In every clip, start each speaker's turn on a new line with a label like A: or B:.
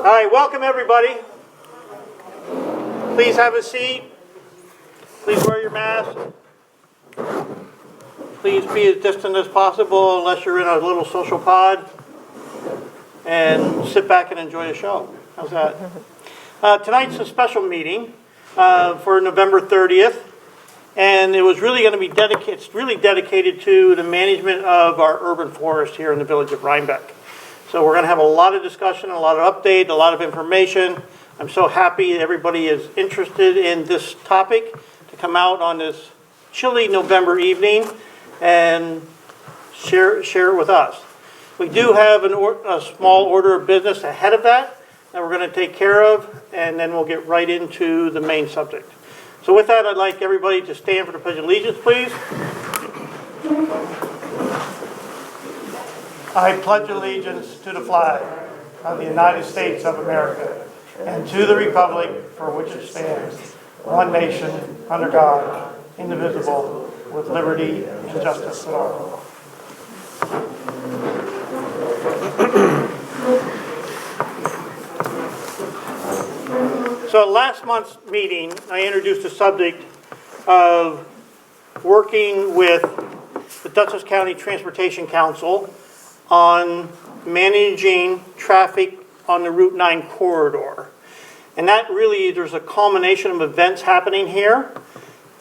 A: All right, welcome everybody. Please have a seat. Please wear your mask. Please be as distant as possible unless you're in a little social pod. And sit back and enjoy the show. How's that? Tonight's a special meeting for November 30th. And it was really going to be dedicated to the management of our urban forest here in the village of Rhinebeck. So we're going to have a lot of discussion, a lot of update, a lot of information. I'm so happy everybody is interested in this topic to come out on this chilly November evening and share it with us. We do have a small order of business ahead of that we're going to take care of, and then we'll get right into the main subject. So with that, I'd like everybody to stand for the Pledge of Allegiance, please. I pledge allegiance to the flag of the United States of America and to the republic for which it stands, one nation, under God, indivisible, with liberty and justice for all. So at last month's meeting, I introduced the subject of working with the Dutchess County Transportation Council on managing traffic on the Route 9 corridor. And that really, there's a culmination of events happening here.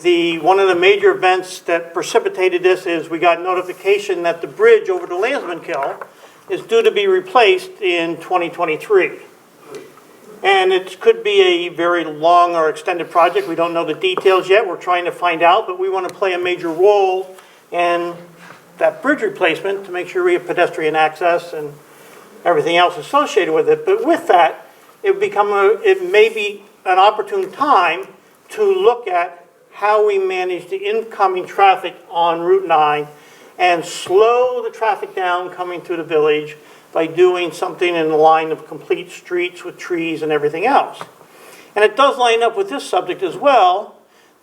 A: One of the major events that precipitated this is we got notification that the bridge over the Landsman Kill is due to be replaced in 2023. And it could be a very long or extended project. We don't know the details yet. We're trying to find out, but we want to play a major role in that bridge replacement to make sure we have pedestrian access and everything else associated with it. But with that, it may be an opportune time to look at how we manage the incoming traffic on Route 9 and slow the traffic down coming through the village by doing something in the line of complete streets with trees and everything else. And it does line up with this subject as well,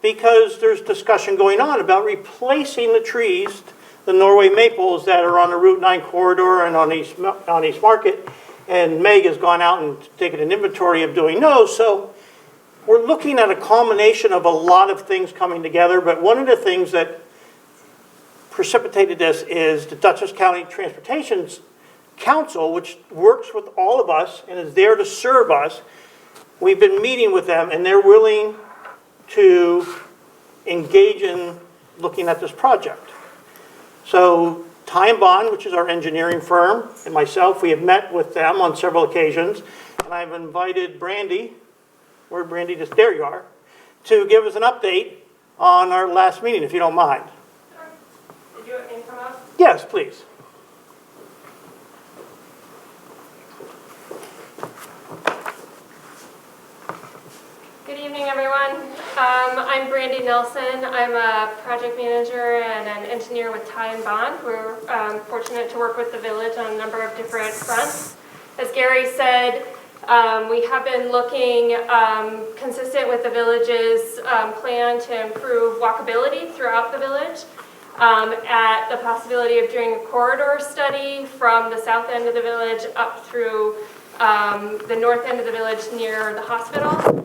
A: because there's discussion going on about replacing the trees, the Norway maples that are on the Route 9 corridor and on East Market. And Meg has gone out and taken an inventory of doing those. So we're looking at a culmination of a lot of things coming together. But one of the things that precipitated this is the Dutchess County Transportation Council, which works with all of us and is there to serve us. We've been meeting with them, and they're willing to engage in looking at this project. So Ty & Bond, which is our engineering firm, and myself, we have met with them on several occasions, and I've invited Brandy, where Brandy, there you are, to give us an update on our last meeting, if you don't mind.
B: Did you want me to come up?
A: Yes, please.
B: Good evening, everyone. I'm Brandy Nelson. I'm a project manager and an engineer with Ty & Bond. We're fortunate to work with the village on a number of different fronts. As Gary said, we have been looking consistent with the village's plan to improve walkability throughout the village, at the possibility of doing a corridor study from the south end of the village up through the north end of the village near the hospital.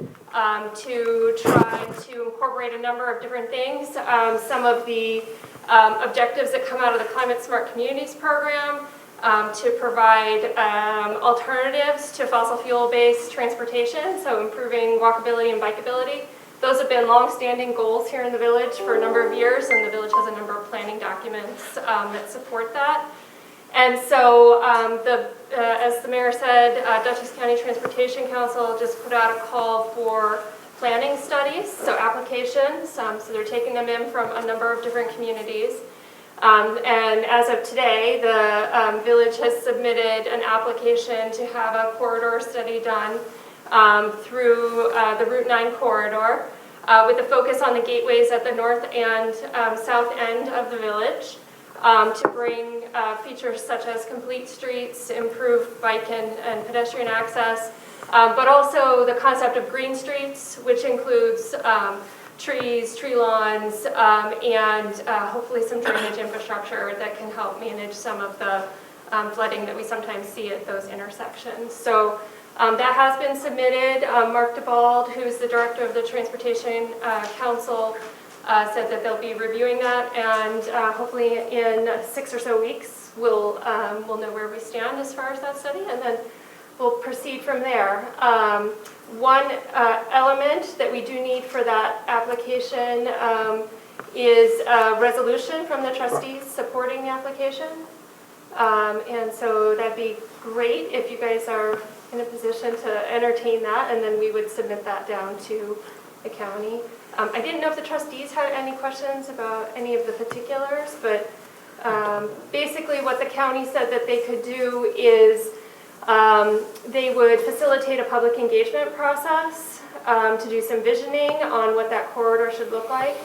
B: To try to incorporate a number of different things. Some of the objectives that come out of the Climate Smart Communities program to provide alternatives to fossil fuel-based transportation, so improving walkability and bikeability. Those have been long-standing goals here in the village for a number of years, and the village has a number of planning documents that support that. And so, as the mayor said, Dutchess County Transportation Council just put out a call for planning studies, so applications. So they're taking them in from a number of different communities. And as of today, the village has submitted an application to have a corridor study done through the Route 9 corridor with a focus on the gateways at the north and south end of the village. To bring features such as complete streets, improved bike and pedestrian access, but also the concept of green streets, which includes trees, tree lawns, and hopefully some drainage infrastructure that can help manage some of the flooding that we sometimes see at those intersections. So That has been submitted. Mark DeBald, who's the director of the Transportation Council, said that they'll be reviewing that, and hopefully in 6 or so weeks, we'll know where we stand as far as that study, and then we'll proceed from there. One element that we do need for that application is a resolution from the trustees supporting the application. And so that'd be great if you guys are in a position to entertain that, and then we would submit that down to the county. I didn't know if the trustees had any questions about any of the particulars, but basically what the county said that they could do is they would facilitate a public engagement process to do some visioning on what that corridor should look like.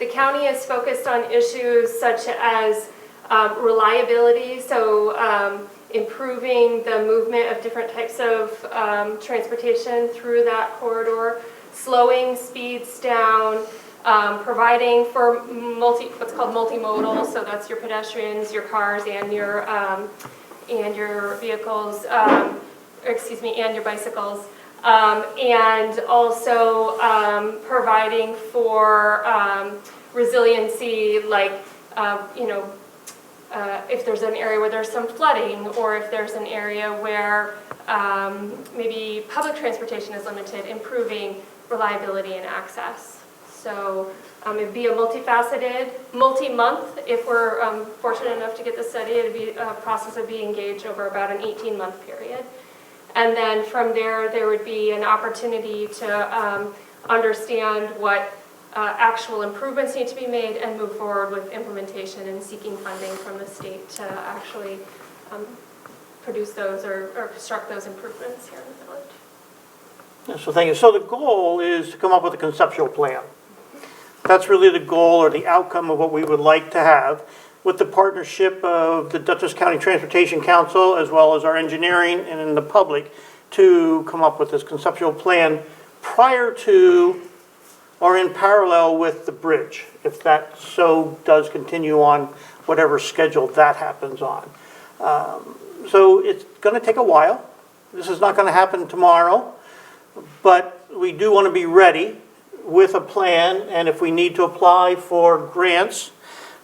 B: The county is focused on issues such as reliability, so improving the movement of different types of transportation through that corridor, slowing speeds down, providing for what's called multimodal, so that's your pedestrians, your cars, and your vehicles, and your bicycles, and also providing for resiliency, like if there's an area where there's some flooding, or if there's an area where maybe public transportation is limited, improving reliability and access. So it'd be a multifaceted, multi-month, if we're fortunate enough to get the study, it'd be a process of being engaged over about an 18-month period. And then from there would be an opportunity to understand what actual improvements need to be made and move forward with implementation and seeking funding from the state to actually produce those or construct those improvements here in the village.
A: So thank you. So the goal is to come up with a conceptual plan. That's really the goal or the outcome of what we would like to have, with the partnership of the Dutchess County Transportation Council as well as our engineering and in the public to come up with this conceptual plan prior to or in parallel with the bridge, if that so does continue on whatever schedule that happens on. So it's going to take a while. This is not going to happen tomorrow, but we do want to be ready with a plan, and if we need to apply for grants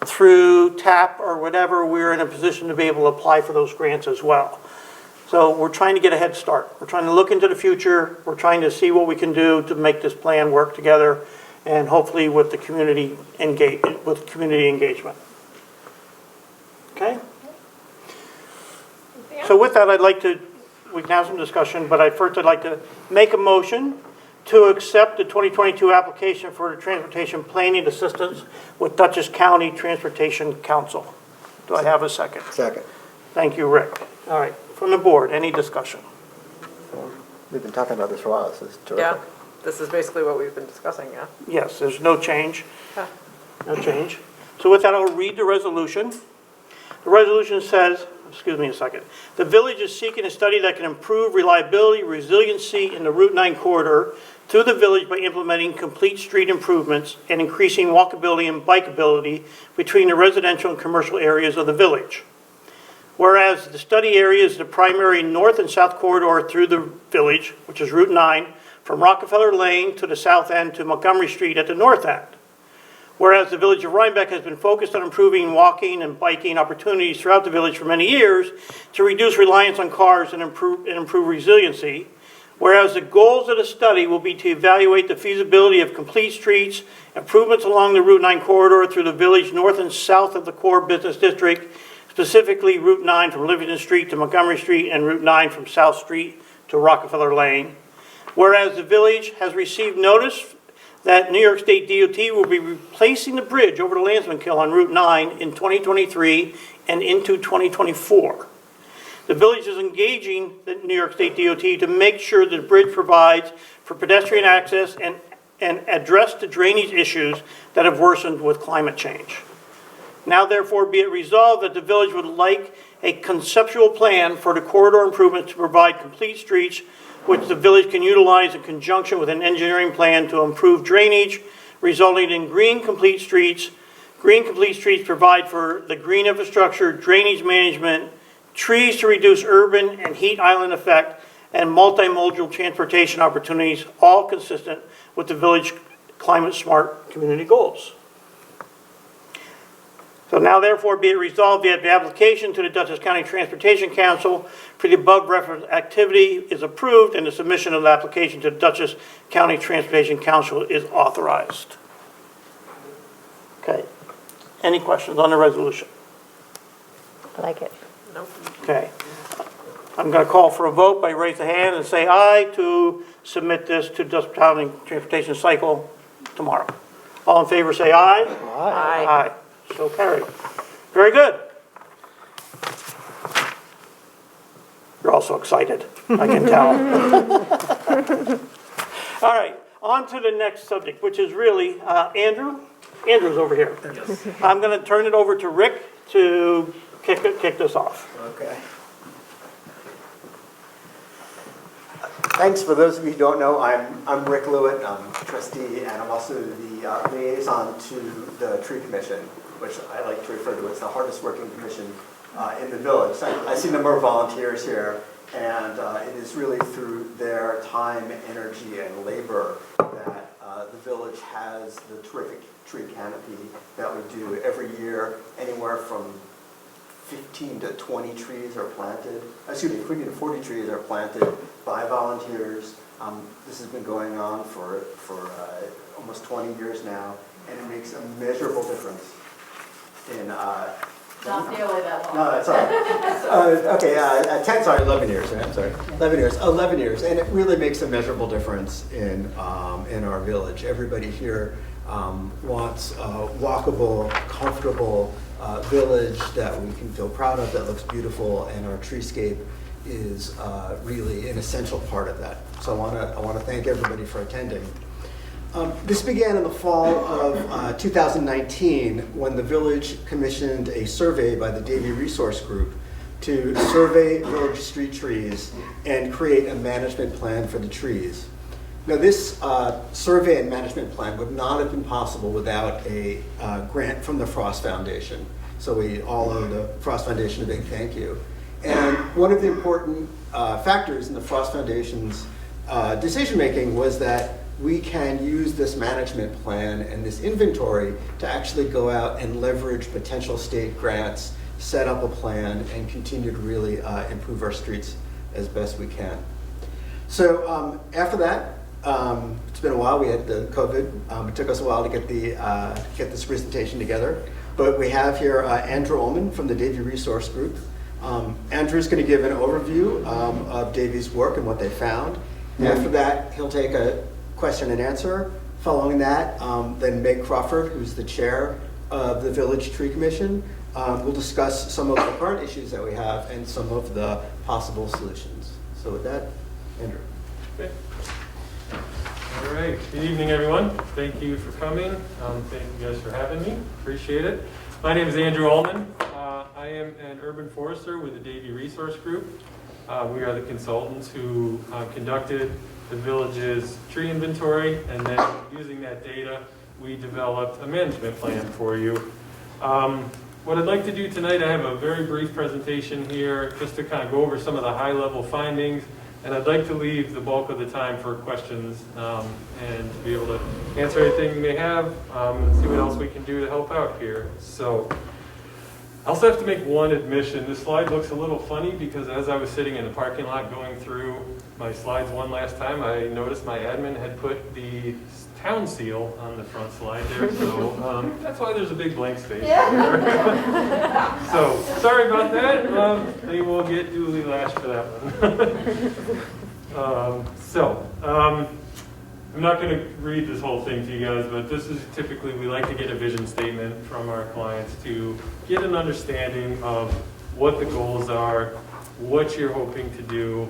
A: through TAP or whatever, we're in a position to be able to apply for those grants as well. So we're trying to get a head start. We're trying to look into the future. We're trying to see what we can do to make this plan work together, and hopefully with the community engagement. Okay? So with that, we can have some discussion, but first I'd like to make a motion to accept the 2022 application for the Transportation Planning Assistance with Dutchess County Transportation Council. Do I have a second?
C: Second.
A: Thank you, Rick. All right, from the board, any discussion?
C: We've been talking about this for a while. This is terrific.
D: Yeah, this is basically what we've been discussing, yeah.
A: Yes, there's no change.
D: Huh.
A: No change. So with that, I'll read the resolution. The resolution says, excuse me a second, the village is seeking a study that can improve reliability, resiliency in the Route 9 corridor through the village by implementing complete street improvements and increasing walkability and bikeability between the residential and commercial areas of the village. Whereas the study area is the primary north and south corridor through the village, which is Route 9, from Rockefeller Lane to the south end to Montgomery Street at the north end. Whereas the village of Rhinebeck has been focused on improving walking and biking opportunities throughout the village for many years to reduce reliance on cars and improve resiliency. Whereas the goals of the study will be to evaluate the feasibility of complete streets, improvements along the Route 9 corridor through the village north and south of the core business district, specifically Route 9 from Livingston Street to Montgomery Street and Route 9 from South Street to Rockefeller Lane. Whereas the village has received notice that New York State DOT will be replacing the bridge over the Landsman Kill on Route 9 in 2023 and into 2024. The village is engaging the New York State DOT to make sure that the bridge provides for pedestrian access and address the drainage issues that have worsened with climate change. Now therefore be it resolved that the village would like a conceptual plan for the corridor improvements to provide complete streets which the village can utilize in conjunction with an engineering plan to improve drainage, resulting in green complete streets. Green complete streets provide for the green infrastructure, drainage management, trees to reduce urban and heat island effect, and multimodal transportation opportunities, all consistent with the village climate-smart community goals. So now therefore be it resolved that the application to the Dutchess County Transportation Council for the above referenced activity is approved and the submission of the application to the Dutchess County Transportation Council is authorized. Okay. Any questions on the resolution?
E: I like it.
D: Nope.
A: Okay. I'm going to call for a vote by raise of hand and say aye to submit this to Dutchess County Transportation Cycle tomorrow. All in favor say aye.
D: Aye.
A: Aye. So carried. Very good. You're all so excited, I can tell. All right, on to the next subject, which is really Andrew. Andrew's over here.
C: Yes.
A: I'm going to turn it over to Rick to kick this off.
C: Okay. Thanks. For those of you who don't know, I'm Rick Lewitt. I'm a trustee, and I'm also the liaison to the Tree Commission, which I like to refer to as the hardest working commission in the village. I see a number of volunteers here, and it is really through their time, energy, and labor that the village has the terrific tree canopy that we do every year. Anywhere from 15 to 20 trees are planted, 20 to 40 trees are planted by volunteers. This has been going on for almost 20 years now, and it makes a measurable difference in
F: Not nearly that long.
C: no, that's all right. 11 years, right? I'm sorry. 11 years. 11 years. And it really makes a measurable difference in our village. Everybody here wants a walkable, comfortable village that we can feel proud of, that looks beautiful, and our treescape is really an essential part of that. So I want to thank everybody for attending. This began in the fall of 2019 when the village commissioned a survey by the Davie Resource Group to survey village street trees and create a management plan for the trees. Now this survey and management plan would not have been possible without a grant from the Frost Foundation. So we all owe the Frost Foundation a big thank you. And one of the important factors in the Frost Foundation's decision-making was that we can use this management plan and this inventory to actually go out and leverage potential state grants, set up a plan, and continue to really improve our streets as best we can. So after that, it's been a while. We had the COVID. It took us a while to get this presentation together. But we have here Andrew Ullman from the Davie Resource Group. Andrew's going to give an overview of Davie's work and what they found. After that, he'll take a question and answer. Following that, then Meg Crawford, who's the chair of the Village Tree Commission, will discuss some of the current issues that we have and some of the possible solutions. So with that, Andrew.
G: Okay. All right. Good evening, everyone. Thank you for coming. Thank you guys for having me. Appreciate it. My name is Andrew Ullman. I am an urban forester with the Davie Resource Group. We are the consultants who conducted the village's tree inventory, and then using that data, we developed a management plan for you. What I'd like to do tonight, I have a very brief presentation here just to kind of go over some of the high-level findings, and I'd like to leave the bulk of the time for questions and to be able to answer anything you may have and see what else we can do to help out here. So I also have to make one admission. This slide looks a little funny because as I was sitting in the parking lot going through my slides one last time, I noticed my admin had put the town seal on the front slide there, so that's why there's a big blank space there. So sorry about that. They will get duly lashed for that one. I'm not going to read this whole thing to you guys, but this is typically, we like to get a vision statement from our clients to get an understanding of what the goals are, what you're hoping to do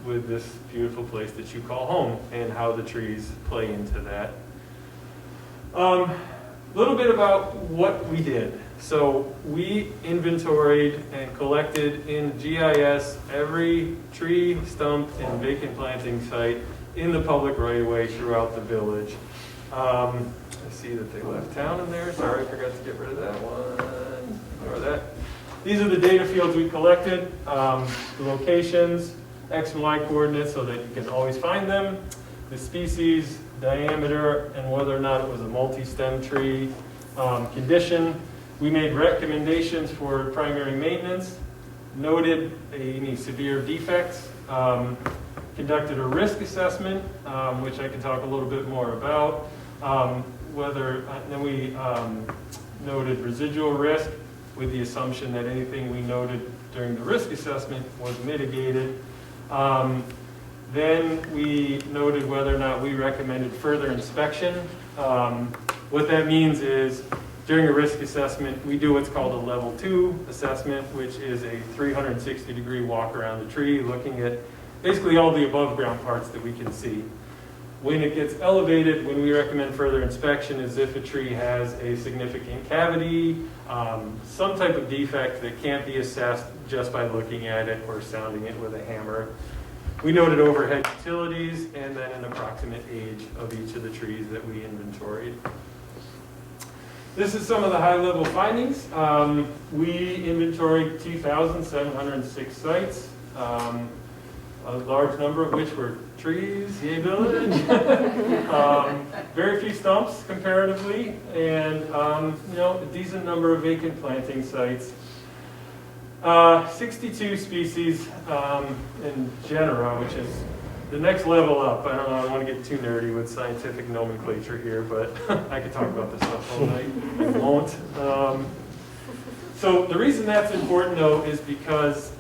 G: with this beautiful place that you call home, and how the trees play into that. A little bit about what we did. So we inventoried and collected in GIS every tree, stump, and vacant planting site in the public right-of-way throughout the village. I see that they left town in there. Sorry, I forgot to get rid of that one. Ignore that. These are the data fields we collected, the locations, X and Y coordinates so that you can always find them, the species, diameter, and whether or not it was a multi-stem tree condition. We made recommendations for primary maintenance, noted any severe defects, conducted a risk assessment, which I can talk a little bit more about. Then we noted residual risk with the assumption that anything we noted during the risk assessment was mitigated. Then we noted whether or not we recommended further inspection. What that means is during a risk assessment, we do what's called a level 2 assessment, which is a 360-degree walk around the tree, looking at basically all the above ground parts that we can see. When it gets elevated, when we recommend further inspection, is if a tree has a significant cavity, some type of defect that can't be assessed just by looking at it or sounding it with a hammer. We noted overhead utilities and then an approximate age of each of the trees that we inventoried. This is some of the high-level findings. We inventoried 2,706 sites, a large number of which were trees, yay village. Very few stumps comparatively, and a decent number of vacant planting sites. 62 species in genera, which is the next level up. I don't want to get too nerdy with scientific nomenclature here, but I could talk about this stuff all night. I won't. So the reason that's important, though, is because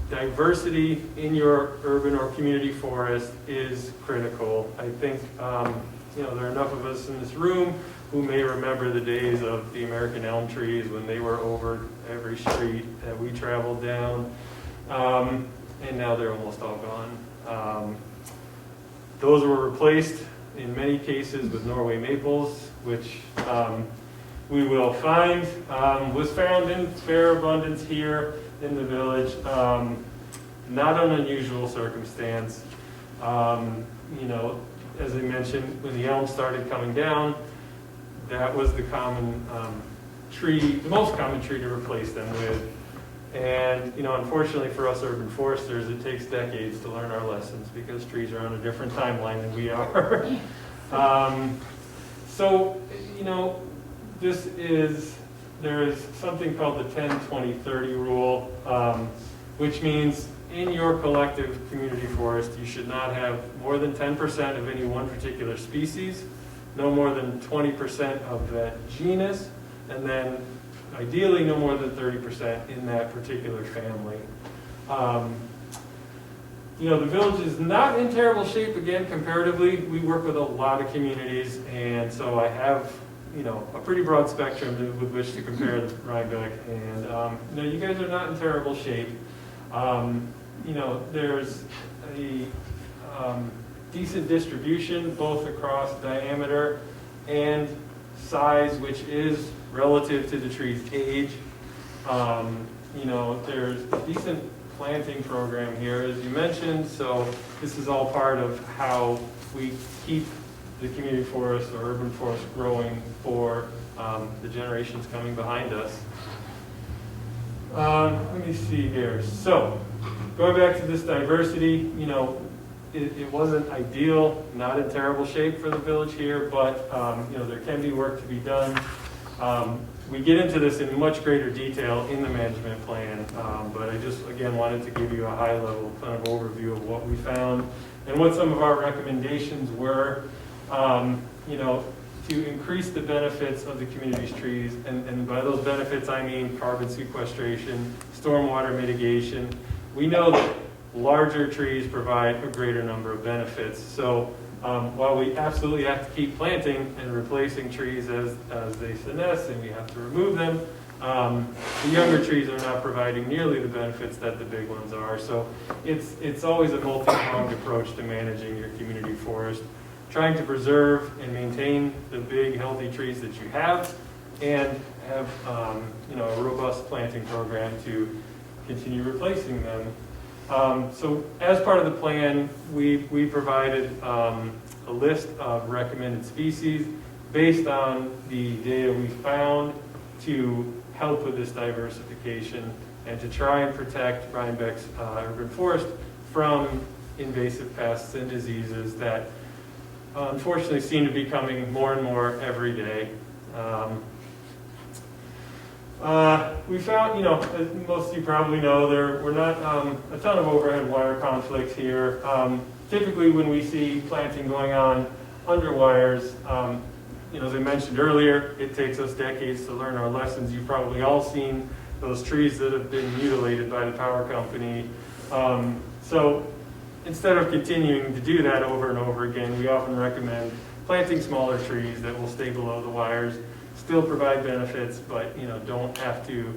G: diversity in your urban or community forest is critical. I think there are enough of us in this room who may remember the days of the American elm trees when they were over every street that we traveled down, and now they're almost all gone. Those were replaced in many cases with Norway maples, which we will find was found in fair abundance here in the village. Not an unusual circumstance. As I mentioned, when the elms started coming down, that was the common tree, the most common tree to replace them with. And unfortunately for us urban foresters, it takes decades to learn our lessons because trees are on a different timeline than we are. There is something called the 10-20-30 rule, which means in your collective community forest, you should not have more than 10% of any one particular species, no more than 20% of that genus, and then ideally no more than 30% in that particular family. The village is not in terrible shape, again, comparatively. We work with a lot of communities, and so I have a pretty broad spectrum with which to compare the Rhinebeck, and you guys are not in terrible shape. There's a decent distribution both across diameter and size, which is relative to the tree's age. There's a decent planting program here, as you mentioned, so this is all part of how we keep the community forest or urban forest growing for the generations coming behind us. Let me see here. So, going back to this diversity, it wasn't ideal, not in terrible shape for the village here, but there can be work to be done. We get into this in much greater detail in the management plan, but I just, again, wanted to give you a high-level kind of overview of what we found and what some of our recommendations were, to increase the benefits of the community's trees, and by those benefits I mean carbon sequestration, stormwater mitigation. We know that larger trees provide a greater number of benefits, so while we absolutely have to keep planting and replacing trees as they senesce and we have to remove them, the younger trees are not providing nearly the benefits that the big ones are. So it's always a multi-pronged approach to managing your community forest, trying to preserve and maintain the big healthy trees that you have, and have a robust planting program to continue replacing them. So as part of the plan, we provided a list of recommended species based on the data we found to help with this diversification and to try and protect Rhinebeck's urban forest from invasive pests and diseases that unfortunately seem to be coming more and more every day. We found, as most of you probably know, we're not a ton of overhead wire conflicts here. Typically when we see planting going on under wires, as I mentioned earlier, it takes us decades to learn our lessons. You've probably all seen those trees that have been mutilated by the power company. So instead of continuing to do that over and over again, we often recommend planting smaller trees that will stay below the wires, still provide benefits, but don't have to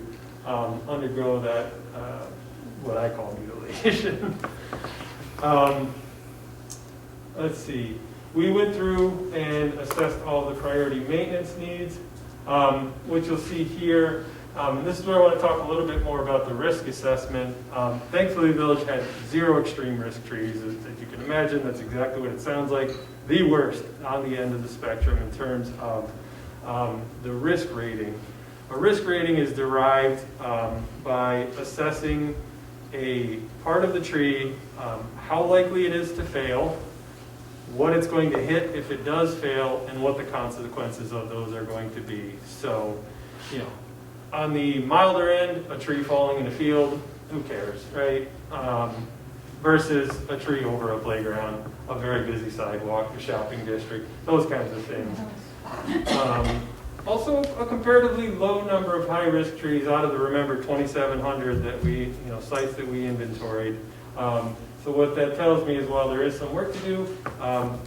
G: undergo that, what I call mutilation. Let's see. We went through and assessed all the priority maintenance needs, which you'll see here. This is where I want to talk a little bit more about the risk assessment. Thankfully, the village had 0 extreme risk trees. As you can imagine, that's exactly what it sounds like. The worst on the end of the spectrum in terms of the risk rating. A risk rating is derived by assessing a part of the tree, how likely it is to fail, what it's going to hit if it does fail, and what the consequences of those are going to be. So, on the milder end, a tree falling in a field, who cares, right? Versus a tree over a playground, a very busy sidewalk, a shopping district, those kinds of things. Also, a comparatively low number of high-risk trees out of the, remember, 2,700 that we, sites that we inventoried. So what that tells me is while there is some work to do,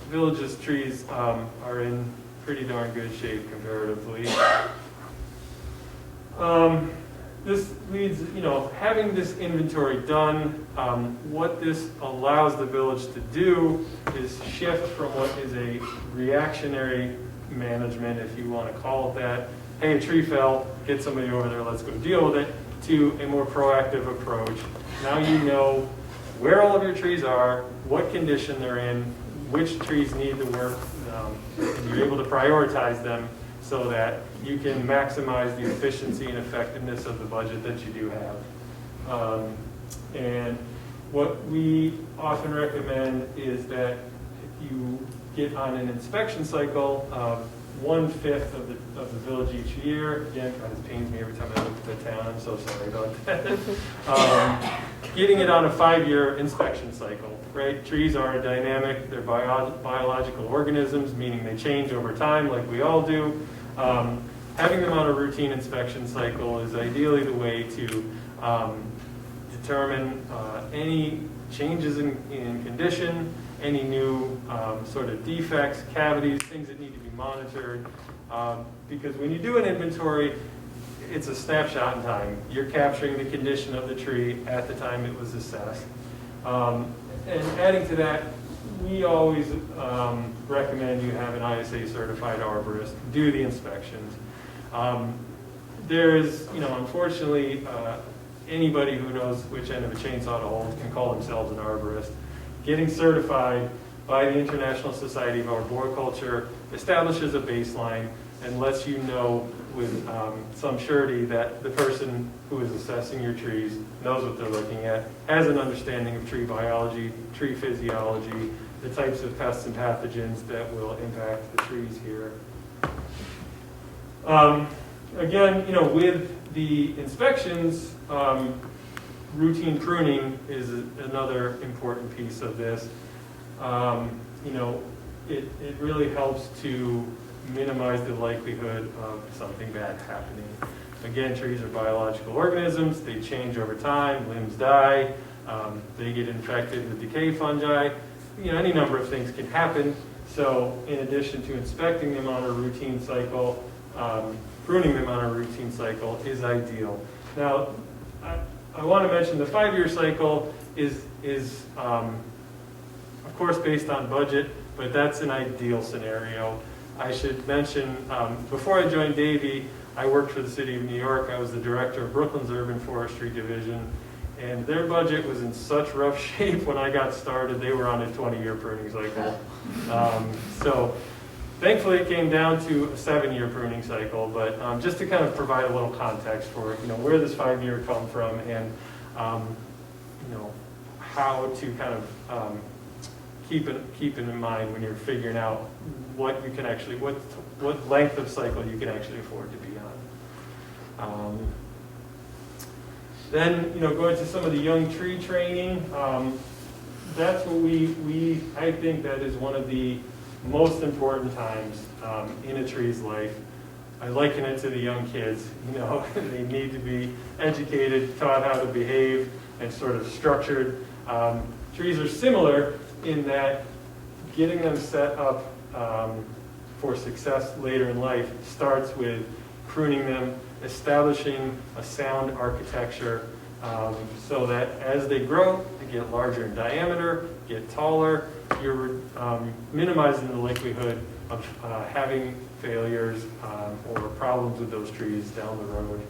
G: village's trees are in pretty darn good shape comparatively. This leads, having this inventory done, what this allows the village to do is shift from what is a reactionary management, if you want to call it that. Hey, a tree fell, get somebody over there, let's go deal with it, to a more proactive approach. Now you know where all of your trees are, what condition they're in, which trees need the work, and you're able to prioritize them so that you can maximize the efficiency and effectiveness of the budget that you do have. And what we often recommend is that if you get on an inspection cycle of 1/5 of the village each year. Again, God, this pains me every time I look at the town. I'm so sorry about that. Getting it on a 5-year inspection cycle, right? Trees are dynamic. They're biological organisms, meaning they change over time like we all do. Having them on a routine inspection cycle is ideally the way to determine any changes in condition, any new sort of defects, cavities, things that need to be monitored. Because when you do an inventory, it's a snapshot in time. You're capturing the condition of the tree at the time it was assessed. And adding to that, we always recommend you have an ISA certified arborist do the inspections. There is, unfortunately, anybody who knows which end of a chainsaw to hold can call themselves an arborist. Getting certified by the International Society of Arboriculture establishes a baseline and lets you know with some surety that the person who is assessing your trees knows what they're looking at, has an understanding of tree biology, tree physiology, the types of pests and pathogens that will impact the trees here. Again, with the inspections, routine pruning is another important piece of this. It really helps to minimize the likelihood of something bad happening. Again, trees are biological organisms. They change over time. Limbs die. They get infected with decay fungi. Any number of things can happen. So in addition to inspecting them on a routine cycle, pruning them on a routine cycle is ideal. Now, I want to mention the 5-year cycle is of course based on budget, but that's an ideal scenario. I should mention, before I joined Davie, I worked for the city of New York. I was the director of Brooklyn's Urban Forestry Division, and their budget was in such rough shape when I got started. They were on a 20-year pruning cycle. So thankfully it came down to a 7-year pruning cycle, but just to kind of provide a little context for where this 5-year come from and how to kind of keep it in mind when you're figuring out what you can actually, what length of cycle you can actually afford to be on. Then, going to some of the young tree training, that's what I think that is one of the most important times in a tree's life. I liken it to the young kids. They need to be educated, taught how to behave, and sort of structured. Trees are similar in that getting them set up for success later in life starts with pruning them, establishing a sound architecture so that as they grow, they get larger in diameter, get taller, you're minimizing the likelihood of having failures or problems with those trees down the road.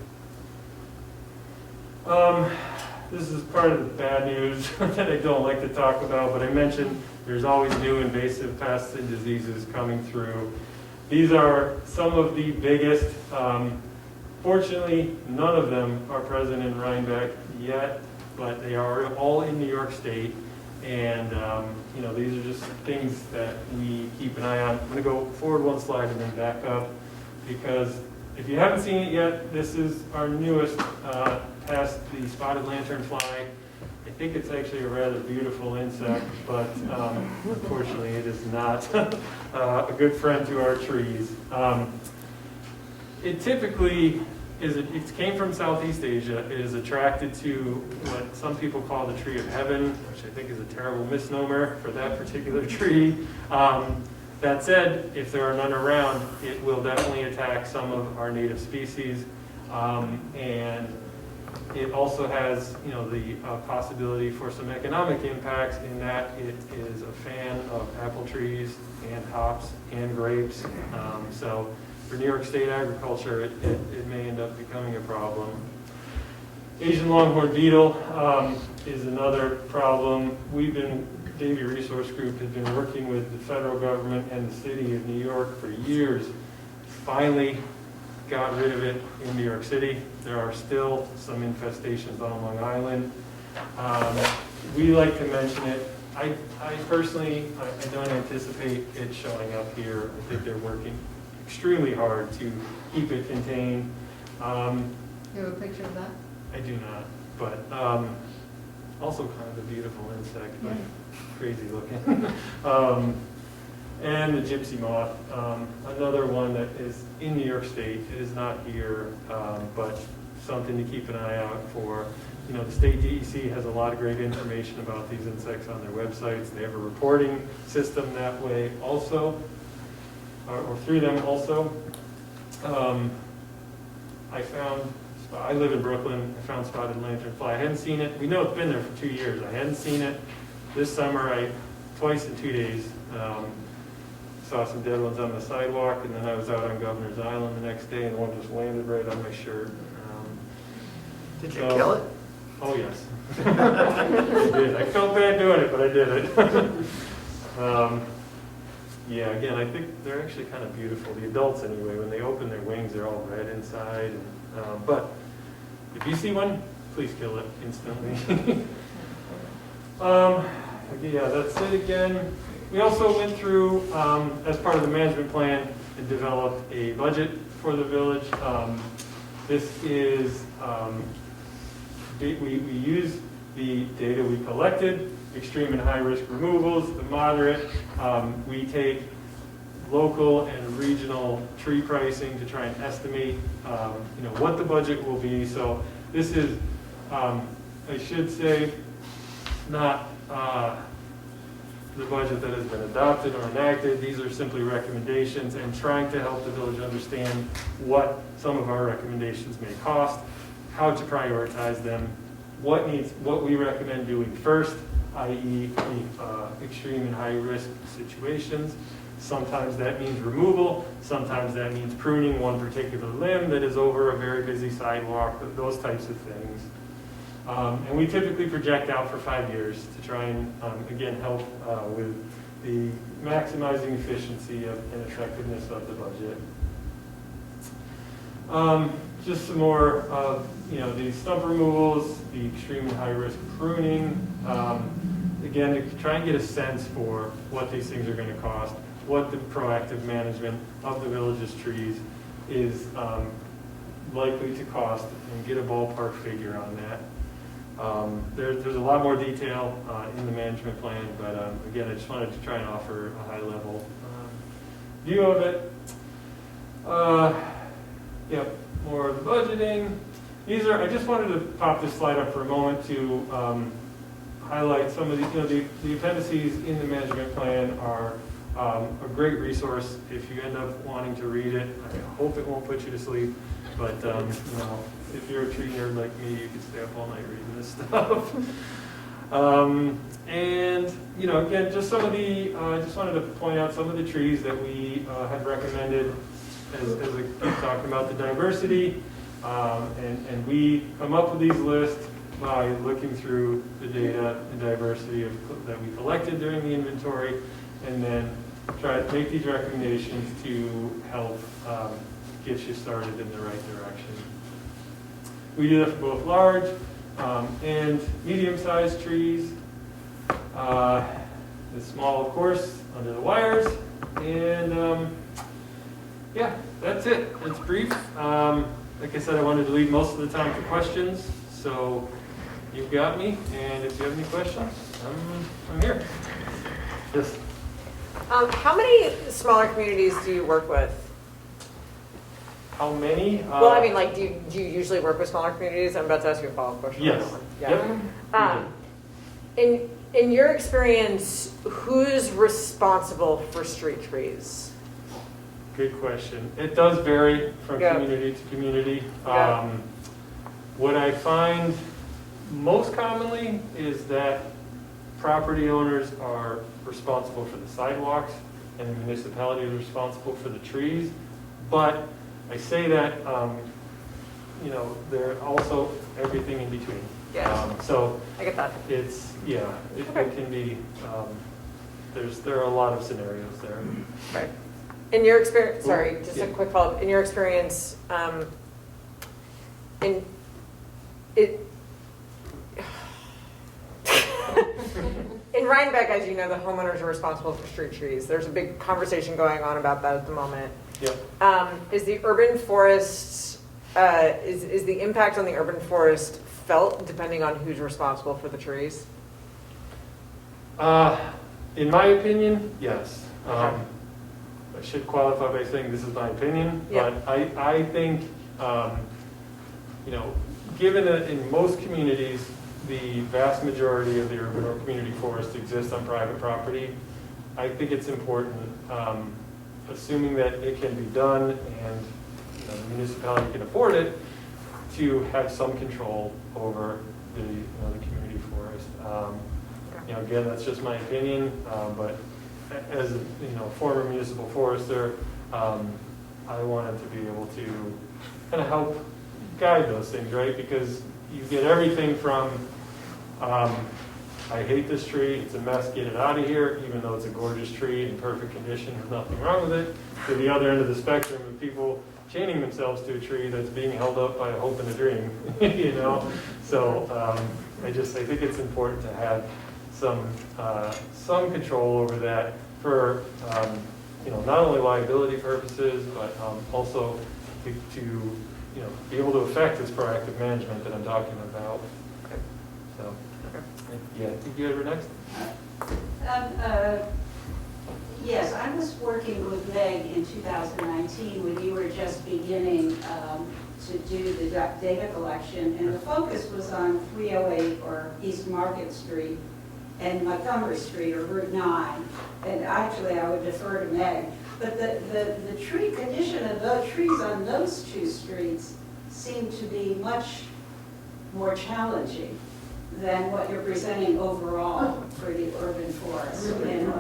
G: This is part of the bad news that I don't like to talk about, but I mentioned there's always new invasive pests and diseases coming through. These are some of the biggest. Fortunately, none of them are present in Rhinebeck yet, but they are all in New York State. And these are just things that we keep an eye on. I'm going to go forward one slide and then back up, because if you haven't seen it yet, this is our newest pest, the spotted lanternfly. I think it's actually a rather beautiful insect, but unfortunately it is not a good friend to our trees. It typically it came from Southeast Asia. It is attracted to what some people call the tree of heaven, which I think is a terrible misnomer for that particular tree. That said, if there are none around, it will definitely attack some of our native species. And it also has, the possibility for some economic impacts in that it is a fan of apple trees and hops and grapes. So for New York State agriculture, it may end up becoming a problem. Asian longhorn beetle is another problem. Davie Resource Group has been working with the federal government and the city of New York for years. Finally got rid of it in New York City. There are still some infestations on Long Island. We like to mention it. I personally don't anticipate it showing up here. I think they're working extremely hard to keep it contained.
F: You have a picture of that?
G: I do not, but also kind of a beautiful insect, but crazy looking. And the Gypsy Moth, another one that is in New York State. It is not here, but something to keep an eye out for. The state DEC has a lot of great information about these insects on their websites. They have a reporting system that way also, or through them also. I live in Brooklyn. I found spotted lanternfly. I hadn't seen it. We know it's been there for 2 years. I hadn't seen it. This summer, twice in 2 days, saw some dead ones on the sidewalk, and then I was out on Governor's Island the next day, and one just landed right on my shirt.
C: Did you kill it?
G: Oh, yes. I did. I felt bad doing it, but I did it. Yeah, again, I think they're actually kind of beautiful. The adults, anyway, when they open their wings, they're all red inside. But if you see one, please kill it instantly. Yeah, that's it again. We also went through, as part of the management plan, and developed a budget for the village. This is, we use the data we collected, extreme and high risk removals, the moderate. We take local and regional tree pricing to try and estimate, what the budget will be. So this is, I should say, not the budget that has been adopted or enacted. These are simply recommendations and trying to help the village understand what some of our recommendations may cost, how to prioritize them, what we recommend doing first, i.e. the extreme and high risk situations. Sometimes that means removal, sometimes that means pruning one particular limb that is over a very busy sidewalk, those types of things. And we typically project out for 5 years to try and, again, help with the maximizing efficiency and effectiveness of the budget. just some more of, the stump removals, the extremely high-risk pruning. Again, to try and get a sense for what these things are going to cost, what the proactive management of the village's trees is likely to cost, and get a ballpark figure on that. There's a lot more detail in the management plan, but again, I just wanted to try and offer a high-level view of it. More of the budgeting. I just wanted to pop this slide up for a moment to highlight some of the appendices in the management plan are a great resource if you end up wanting to read it. I hope it won't put you to sleep, but if you're a tree nerd like me, you could stay up all night reading this stuff. Again, just some of the, I just wanted to point out some of the trees that we have recommended as I keep talking about the diversity. And we come up with these lists by looking through the data and diversity that we collected during the inventory, and then try to make these recommendations to help get you started in the right direction. We do that for both large and medium-sized trees. The small, of course, under the wires. And that's it. It's brief. Like I said, I wanted to leave most of the time for questions. So you've got me, and if you have any questions, I'm here. Yes.
D: How many smaller communities do you work with?
G: How many?
D: Well, I mean, like, do you usually work with smaller communities? I'm about to ask you a follow-up question.
G: Yes.
D: Yeah.
G: Yep.
D: In your experience, who's responsible for street trees?
G: Good question. It does vary from community to community. What I find most commonly is that property owners are responsible for the sidewalks and the municipality is responsible for the trees. But I say that, they're also everything in between.
D: Yes.
G: So
D: I get that.
G: it's, it can be, there are a lot of scenarios there.
D: Right. In your experience, sorry,
G: Ooh,
D: just
G: yeah.
D: a quick follow-up. In your experience, in Rhinebeck, as you know, the homeowners are responsible for street trees. There's a big conversation going on about that at the moment.
G: Yep.
D: Is the urban forest, is the impact on the urban forest felt depending on who's responsible for the trees?
G: In my opinion, yes.
D: Okay.
G: I should qualify by saying this is my opinion,
D: Yeah.
G: but I think, given that in most communities, the vast majority of the urban or community forest exists on private property, I think it's important, assuming that it can be done and the municipality can afford it, to have some control over the community forest. Again, that's just my opinion, but as a former municipal forester, I wanted to be able to kind of help guide those things, right? Because you get everything from, I hate this tree, it's a mess, get it out of here, even though it's a gorgeous tree in perfect condition, there's nothing wrong with it, to the other end of the spectrum of people chaining themselves to a tree that's being held up by a hope and a dream, So I think it's important to have some control over that for not only liability purposes, but also to be able to affect this proactive management that I'm talking about. So, yeah, I think you had her next.
H: Yes, I was working with Meg in 2019 when you were just beginning to do the data collection, and the focus was on 308 or East Market Street and Montgomery Street or Route 9. And actually, I would defer to Meg. But the tree condition of the trees on those two streets seem to be much more challenging than what you're presenting overall for the urban forest. And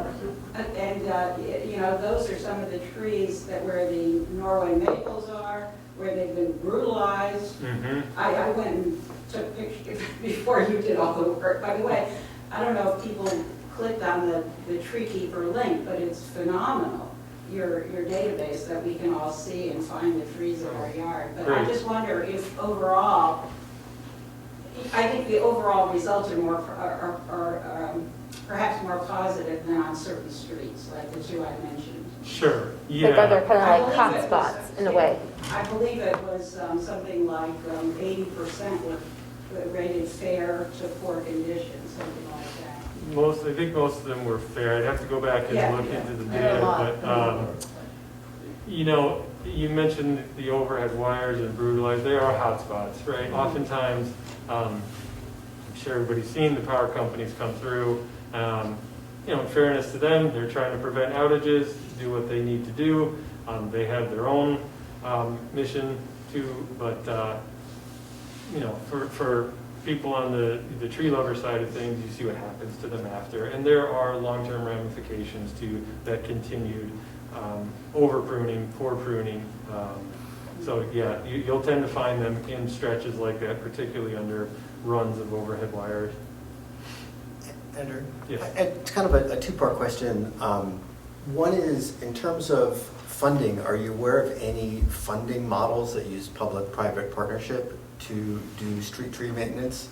H: those are some of the trees where the Norway maples are, where they've been brutalized.
G: Mm-hmm.
H: I went and took pictures before you did all the work. By the way, I don't know if people clicked on the Tree Keeper link, but it's phenomenal. your database that we can all see and find the trees in our yard. But I
G: Great.
H: just wonder if overall, I think the overall results are more, are perhaps more positive than on certain streets, like the two I mentioned.
G: Sure,
E: Like, are there
G: yeah.
E: kind
H: I
E: of like
H: believe
E: hot
H: it was-
E: spots in a way?
H: I believe it was something like 80% were rated fair to poor condition, something like that.
G: I think most of them were fair. I'd have to go back and
H: Yeah,
G: look
H: yeah.
G: into the
F: There are a
G: data,
F: lot.
G: but, you know, you mentioned the overhead wires and brutalized, they are hot spots, right? Oftentimes, I'm sure everybody's seen the power companies come through. You know, in fairness to them, they're trying to prevent outages, do what they need to do. They have their own mission too, but, you know, for people on the tree lover side of things, you see what happens to them after. And there are long-term ramifications to that continued over pruning, poor pruning. So yeah, you'll tend to find them in stretches like that, particularly under runs of overhead wires.
C: Andrew?
G: Yes.
C: It's kind of a two-part question. One is, in terms of funding, are you aware of any funding models that use public-private partnership to do street tree maintenance?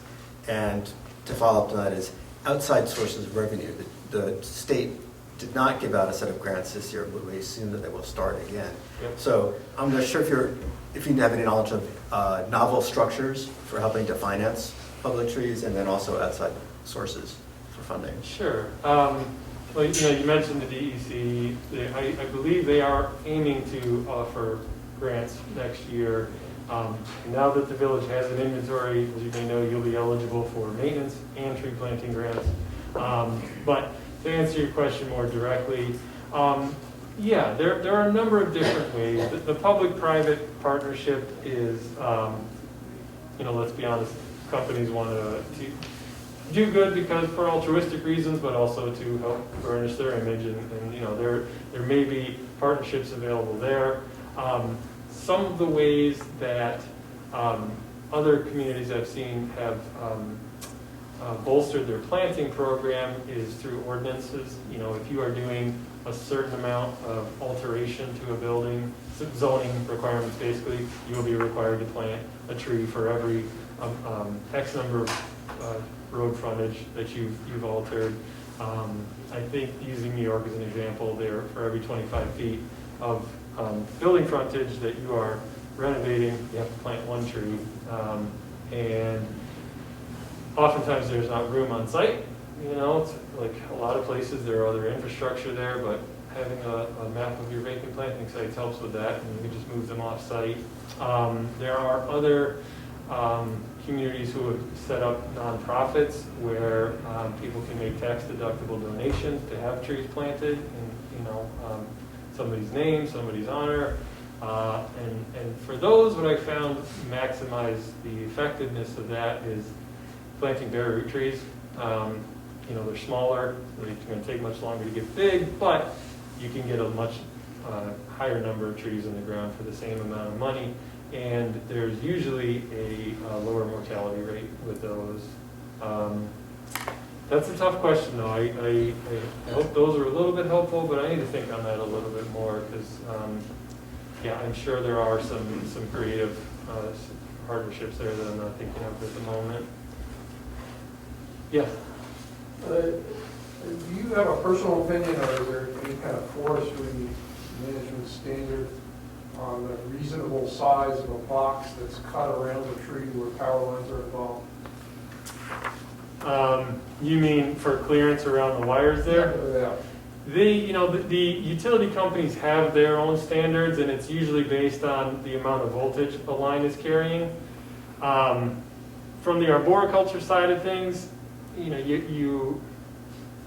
C: And to follow up to that is, outside sources of revenue. The state did not give out a set of grants this year, but we assume that they will start again.
G: Yep.
C: So I'm not sure if you have any knowledge of novel structures for helping to finance public trees, and then also outside sources for funding.
G: Sure. Well, you know, you mentioned the DEC. I believe they are aiming to offer grants next year. Now that the village has an inventory, as you may know, you'll be eligible for maintenance and tree planting grants. But to answer your question more directly, yeah, there are a number of different ways. The public-private partnership is, you know, let's be honest, companies want to do good because for altruistic reasons, but also to help furnish their image, and you know, there may be partnerships available there. Some of the ways that other communities I've seen have bolstered their planting program is through ordinances. You know, if you are doing a certain amount of alteration to a building, zoning requirements basically, you will be required to plant a tree for every X number of road frontage that you've altered. I think, using New York as an example, there for every 25 feet of building frontage that you are renovating, you have to plant one tree. And oftentimes there's not room on site. You know, it's like a lot of places there are other infrastructure there, but having a map of your vacant planting sites helps with that, and you can just move them off site. There are other communities who have set up nonprofits where people can make tax deductible donations to have trees planted in, you know, somebody's name, somebody's honor. And for those, what I found maximize the effectiveness of that is planting bare root trees. You know, they're smaller, they're going to take much longer to get big, but you can get a much higher number of trees in the ground for the same amount of money. And there's usually a lower mortality rate with those. That's a tough question, though. I hope those are a little bit helpful, but I need to think on that a little bit more because, yeah, I'm sure there are some creative partnerships there that I'm not thinking of at the moment. Yes?
I: Do you have a personal opinion, or is there any kind of forestry management standard on the reasonable size of a box that's cut around the tree where power lines are involved?
G: You mean for clearance around the wires there?
I: Yeah.
G: The utility companies have their own standards, and it's usually based on the amount of voltage a line is carrying. From the arboriculture side of things, you know,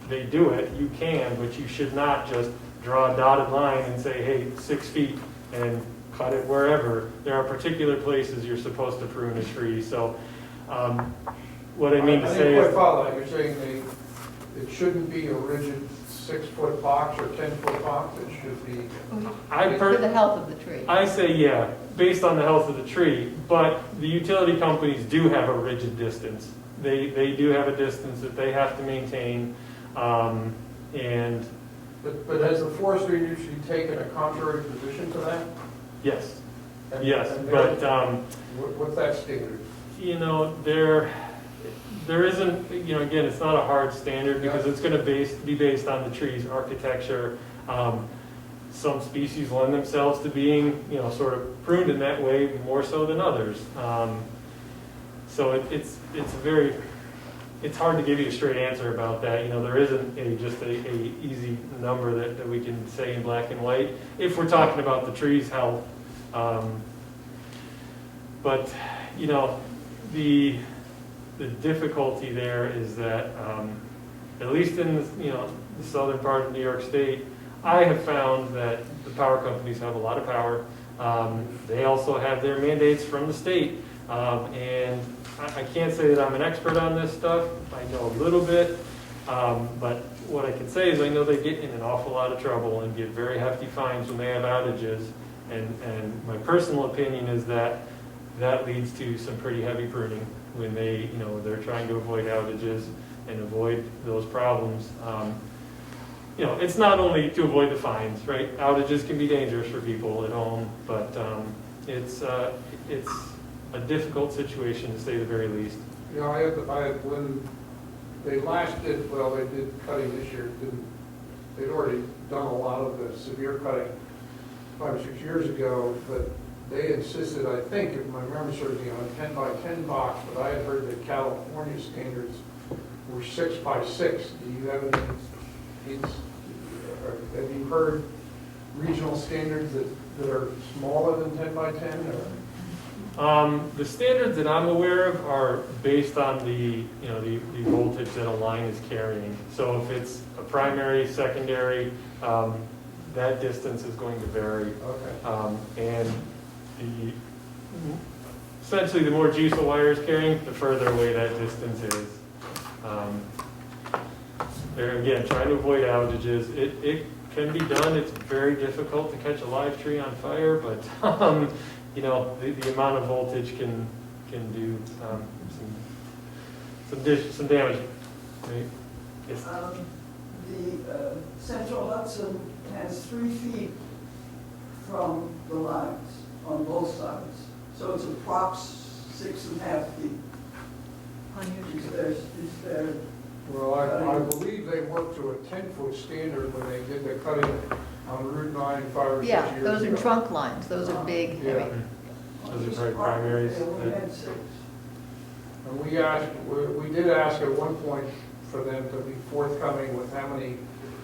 G: they do it, you can, but you should not just draw a dotted line and say, hey, 6 feet, and cut it wherever. There are particular places you're supposed to prune a tree. So what I mean to say
I: I didn't
G: is,
I: quite follow that. You're saying it shouldn't be a rigid 6-foot box or 10-foot box. It should be.
F: For the health of the tree.
G: I say, yeah, based on the health of the tree, but the utility companies do have a rigid distance. They do have a distance that they have to maintain, and
I: But has the forestry industry taken a contrary position to that?
G: Yes,
I: And-
G: yes,
I: and
G: but,
I: What's that standard?
G: you know, there isn't, you know, again, it's not a hard standard because it's going to be based on the tree's architecture. Some species lend themselves to being, you know, sort of pruned in that way more so than others. So it's hard to give you a straight answer about that. You know, there isn't just a easy number that we can say in black and white if we're talking about the tree's health. But you know, the difficulty there is that at least in the southern part of New York State, I have found that the power companies have a lot of power. They also have their mandates from the state, and I can't say that I'm an expert on this stuff. I know a little bit, but what I can say is I know they get in an awful lot of trouble and get very hefty fines when they have outages. And my personal opinion is that leads to some pretty heavy pruning when they're trying to avoid outages and avoid those problems. It's not only to avoid the fines, right? Outages can be dangerous for people at home, but it's a difficult situation to say the very least.
I: You know, I had when they last did, well, they did cutting this year, they'd already done a lot of the severe cutting 5 or 6 years ago, but they insisted, I think, if my memory serves me, on a 10 by 10 box, but I had heard that California standards were 6 by 6. Do you have any, have you heard regional standards that are smaller than 10 by 10? Or?
G: The standards that I'm aware of are based on the voltage that a line is carrying. So if it's a primary, secondary, that distance is going to vary.
I: Okay.
G: And essentially the more juice a wire is carrying, the further away that distance is. There again, trying to avoid outages. It can be done. It's very difficult to catch a live tree on fire, but the amount of voltage can do some damage. Right? Yes.
J: The Central Hudson has 3 feet from the lines on both sides, so it's approx 6.5 feet. Is there
I: Well, I believe they worked to a 10-foot standard when they did the cutting on Route 9 5 or 6 years ago.
F: Yeah, those are trunk lines, those are big,
I: Yeah.
F: heavy.
G: Those are probably primaries.
J: They only had 6.
I: And we did ask at one point for them to be forthcoming with how many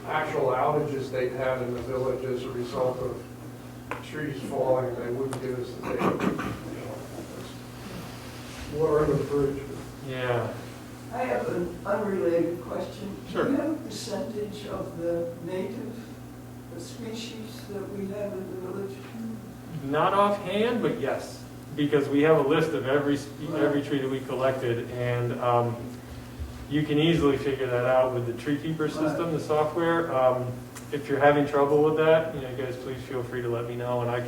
I: actual outages they'd had in the village as a result of trees falling. They wouldn't give us the data. Water under the bridge.
G: Yeah.
J: I have an unrelated question.
G: Sure.
J: Do you have a percentage of the native species that we have in the village?
G: Not offhand, but yes, because we have a list of every tree that we collected, and you can easily figure that out with the Tree Keeper system, the software. If you're having trouble with that, you guys, please feel free to let me know, and I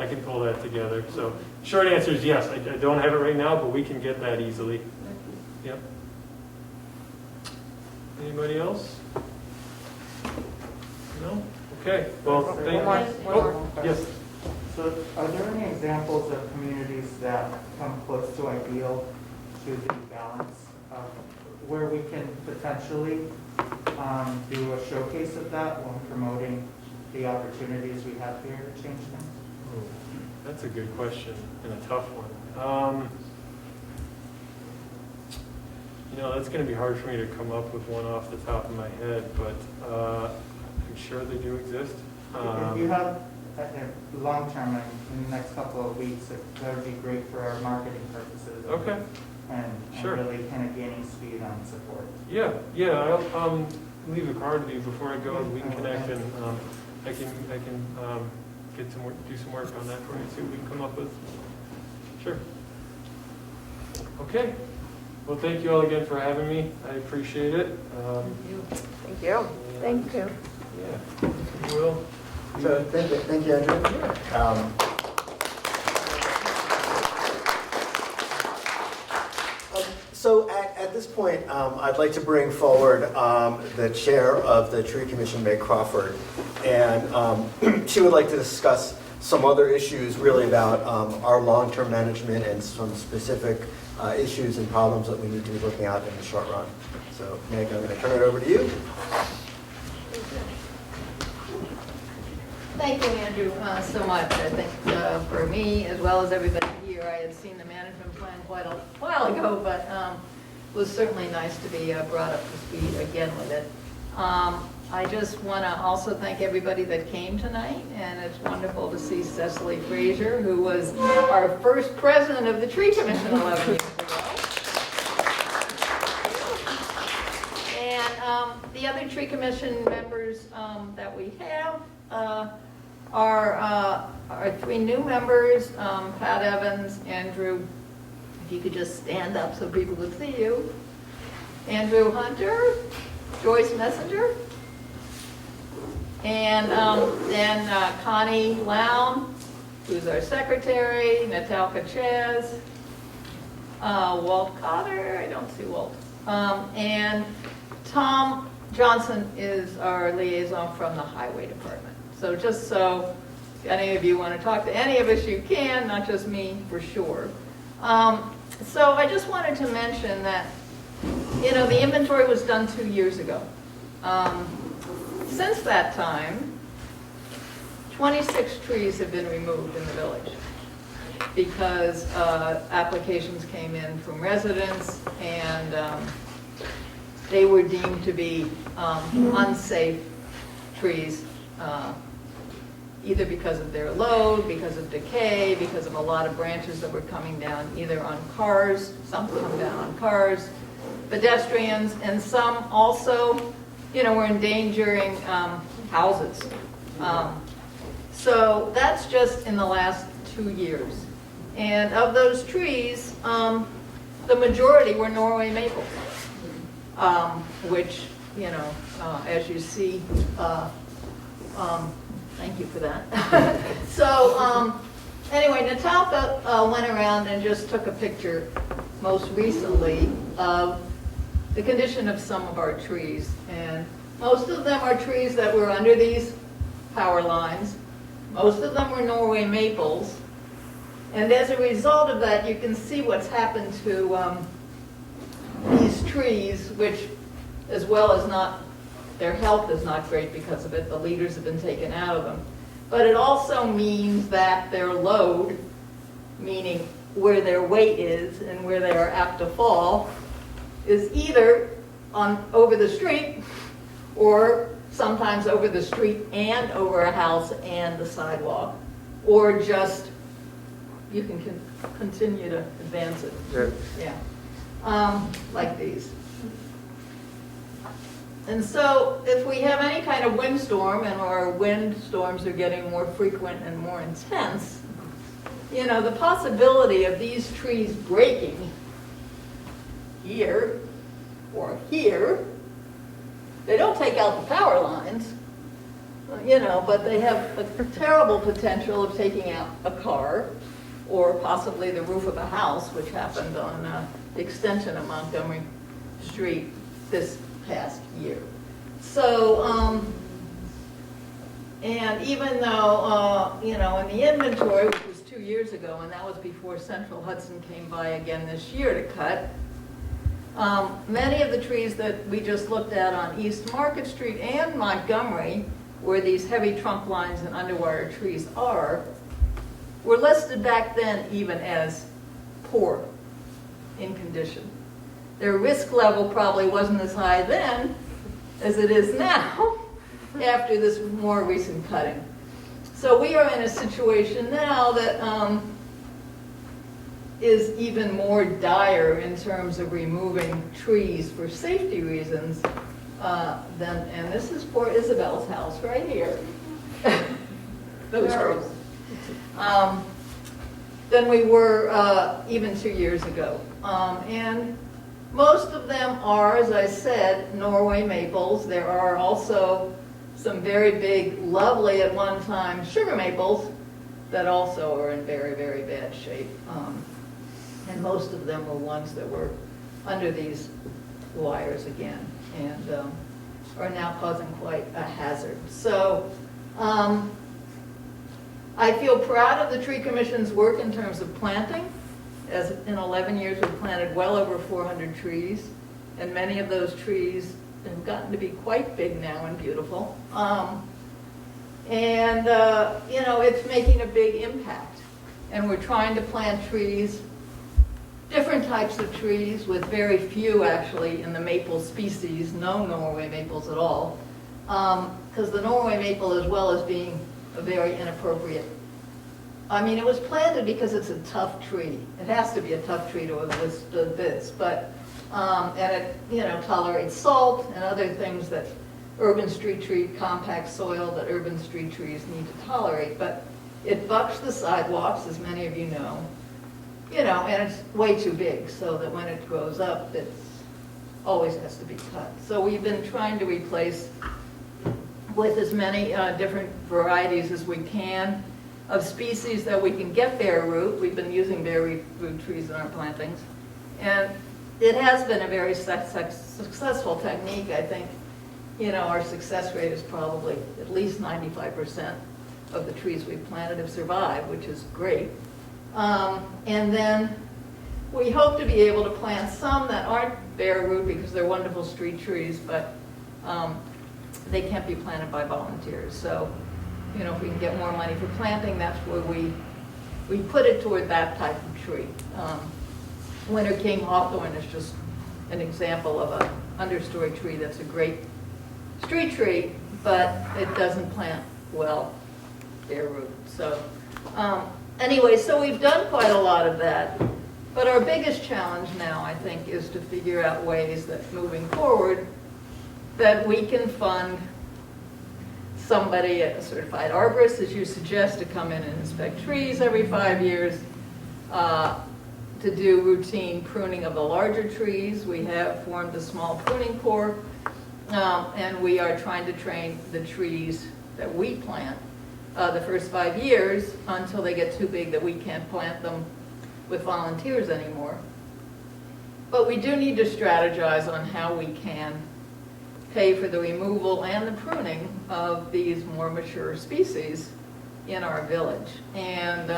G: can pull that together. So, short answer is yes. I don't have it right now, but we can get that easily. Yep. Anybody else? No? Okay. Well, thank you. Oh, yes.
K: So are there any examples of communities that come close to ideal to the balance of where we can potentially do a showcase of that when promoting the opportunities we have here to change things?
G: Oh, that's a good question and a tough one. That's going to be hard for me to come up with one off the top of my head, but I'm sure they do exist.
K: If you have long term, in the next couple of weeks, that would be great for our marketing purposes.
G: Okay.
K: And
G: Sure.
K: really kind of gaining speed on support.
G: Yeah. I'll leave a card with you before I go, and we can connect, and I can get some work, do some work on that for you, see what we can come up with. Sure. Okay. Well, thank you all again for having me. I appreciate it.
D: Thank you.
E: Thank you.
G: Yeah. Will.
C: So thank you, Andrew. So at this this point, I'd like to bring forward the chair of the Tree Commission, Meg Crawford, and she would like to discuss some other issues really about our long-term management and some specific issues and problems that we need to be looking at in the short run. So Meg, I'm going to turn it over to you.
F: Thank you, Andrew, so much. I think for me, as well as everybody here, I had seen the management plan quite a while ago, but it was certainly nice to be brought up to speed again with it. I just want to also thank everybody that came tonight, and it's wonderful to see Cecily Frazier, who was our first president of the Tree Commission 11 years ago. And the other Tree Commission members that we have are our three new members, Pat Evans, Andrew, if you could just stand up so people could see you, Andrew Hunter, Joyce Messenger, and then Connie Lown, who's our secretary, Natalka Chaz, Walt Cotter, I don't see Walt, and Tom Johnson is our liaison from the Highway Department. So just so if any of you want to talk to any of us, you can, not just me, for sure. So I just wanted to mention that, you know, the inventory was done 2 years ago. Since that time, 26 trees have been removed in the village because applications came in from residents and they were deemed to be unsafe trees, either because of their load, because of decay, because of a lot of branches that were coming down either on cars, some come down on cars, pedestrians, and some also, you know, were endangering houses. So that's just in the last 2 years. And of those trees, the majority were Norway maples, which, you know, as you see, thank you for that. So anyway, Natalka went around and just took a picture most recently of the condition of some of our trees. And most of them are trees that were under these power lines. Most of them were Norway maples. And as a result of that, you can see what's happened to these trees, which, as well as not, their health is not great because of it. The leaders have been taken out of them. But it also means that their load, meaning where their weight is and where they are apt to fall, is either on over the street or sometimes over the street and over a house and the sidewalk, or just you can continue to advance it. Yeah, like these. And so if we have any kind of windstorm, and our windstorms are getting more frequent and more intense, you know, the possibility of these trees breaking here or here, they don't take out the power lines, you know, but they have a terrible potential of taking out a car or possibly the roof of a house, which happened on the extension of Montgomery Street this past year. So, and even though, you know, in the inventory, which was 2 years ago, and that was before Central Hudson came by again this year to cut, many of the trees that we just looked at on East Market Street and Montgomery, where these heavy trunk lines and underwire trees are, were listed back then even as poor in condition. Their risk level probably wasn't as high then as it is now after this more recent cutting. So we are in a situation now that is even more dire in terms of removing trees for safety reasons than, and this is poor Isabel's house right here. Those trees. Than we were even 2 years ago. And most of them are, as I said, Norway maples. There are also some very big, lovely at one time sugar maples that also are in very, very bad shape. And most of them were ones that were under these wires again, and are now causing quite a hazard. So I feel proud of the Tree Commission's work in terms of planting. As in 11 years, we've planted well over 400 trees, and many of those trees have gotten to be quite big now and beautiful. You know, it's making a big impact. And we're trying to plant trees, different types of trees, with very few actually in the maple species, no Norway maples at all. Because the Norway maple, as well as being a very inappropriate, I mean, it was planted because it's a tough tree. It has to be a tough tree to have withstood this, but, and it, you know, tolerates salt and other things that urban street tree, compact soil that urban street trees need to tolerate, but it bucks the sidewalks, as many of you know, and it's way too big, so that when it grows up, it always has to be cut. So we've been trying to replace with as many different varieties as we can of species that we can get bare root. We've been using bare root trees in our plantings, and it has been a very successful technique. I think, our success rate is probably at least 95% of the trees we've planted have survived, which is great. And then we hope to be able to plant some that aren't bare root because they're wonderful street trees, but they can't be planted by volunteers. So, if we can get more money for planting, that's where we put it toward that type of tree. Winter King hawthorn is just an example of an understory tree that's a great street tree, but it doesn't plant well bare root. So anyway, so we've done quite a lot of that, but our biggest challenge now, I think, is to figure out ways that moving forward that we can fund somebody, a certified arborist, as you suggest, to come in and inspect trees every 5 years, to do routine pruning of the larger trees. We have formed a small pruning corps, and we are trying to train the trees that we plant the first 5 years until they get too big that we can't plant them with volunteers anymore. But we do need to strategize on how we can pay for the removal and the pruning of these more mature species in our village. And,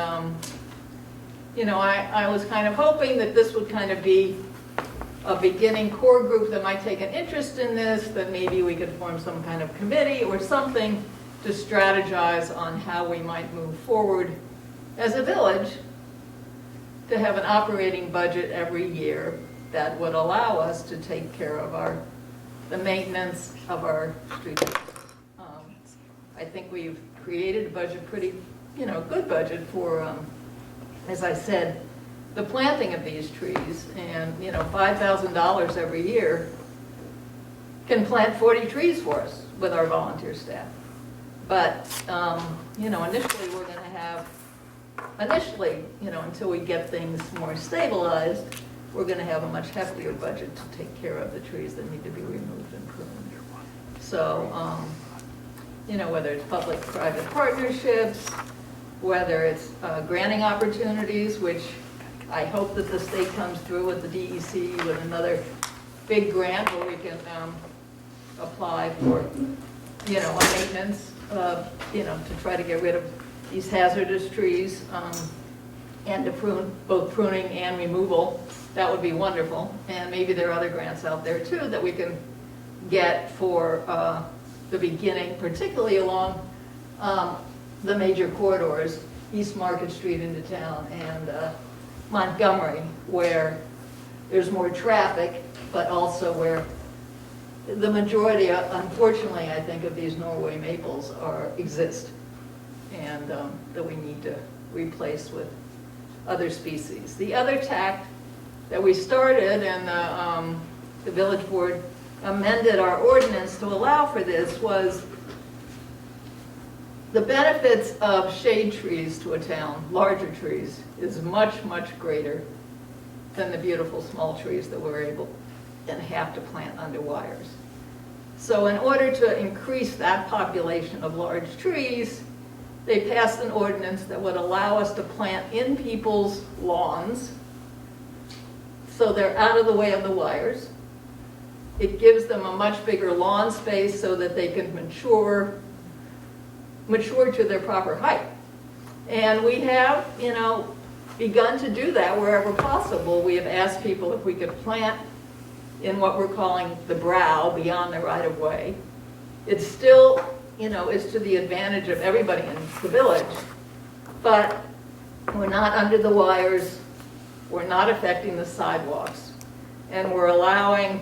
F: I was kind of hoping that this would kind of be a beginning core group that might take an interest in this, that maybe we could form some kind of committee or something to strategize on how we might move forward as a village to have an operating budget every year that would allow us to take care of the maintenance of our streets. I think we've created a budget, pretty, good budget for, as I said, the planting of these trees, and $5,000 every year can plant 40 trees for us with our volunteer staff. But initially we're going to have, until we get things more stabilized, we're going to have a much heftier budget to take care of the trees that need to be removed and pruned. So, whether it's public-private partnerships, whether it's granting opportunities, which I hope that the state comes through with the DEC with another big grant where we can apply for, a maintenance, to try to get rid of these hazardous trees and to prune, both pruning and removal. That would be wonderful. And maybe there are other grants out there too that we can get for the beginning, particularly along the major corridors, East Market Street into town and Montgomery, where there's more traffic, but also where the majority, unfortunately, I think, of these Norway maples exist, and that we need to replace with other species. The other tack that we started, and the village board amended our ordinance to allow for this, was the benefits of shade trees to a town, larger trees, is much, much greater than the beautiful small trees that we're able and have to plant under wires. So in order to increase that population of large trees, they passed an ordinance that would allow us to plant in people's lawns so they're out of the way of the wires. It gives them a much bigger lawn space so that they can mature to their proper height. And we have, begun to do that wherever possible. We have asked people if we could plant in what we're calling the brow, beyond the right-of-way. It's still, is to the advantage of everybody in the village, but we're not under the wires, we're not affecting the sidewalks, and we're allowing,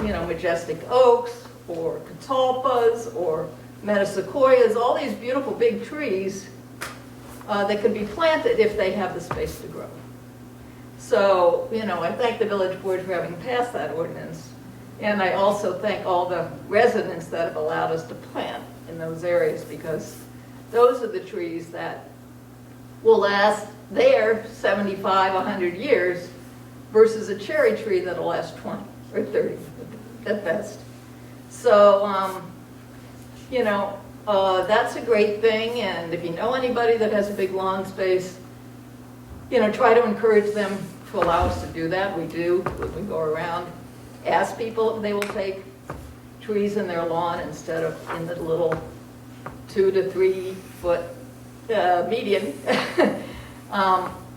F: majestic oaks, or catalpas, or metasequoias, all these beautiful big trees that could be planted if they have the space to grow. So, I thank the village board for having passed that ordinance. And I also thank all the residents that have allowed us to plant in those areas, because those are the trees that will last there 75, 100 years versus a cherry tree that'll last 20 or 30 at best. So, that's a great thing. And if you know anybody that has a big lawn space, try to encourage them to allow us to do that. We do. We go around, ask people if they will take trees in their lawn instead of in the little 2 to 3 foot median.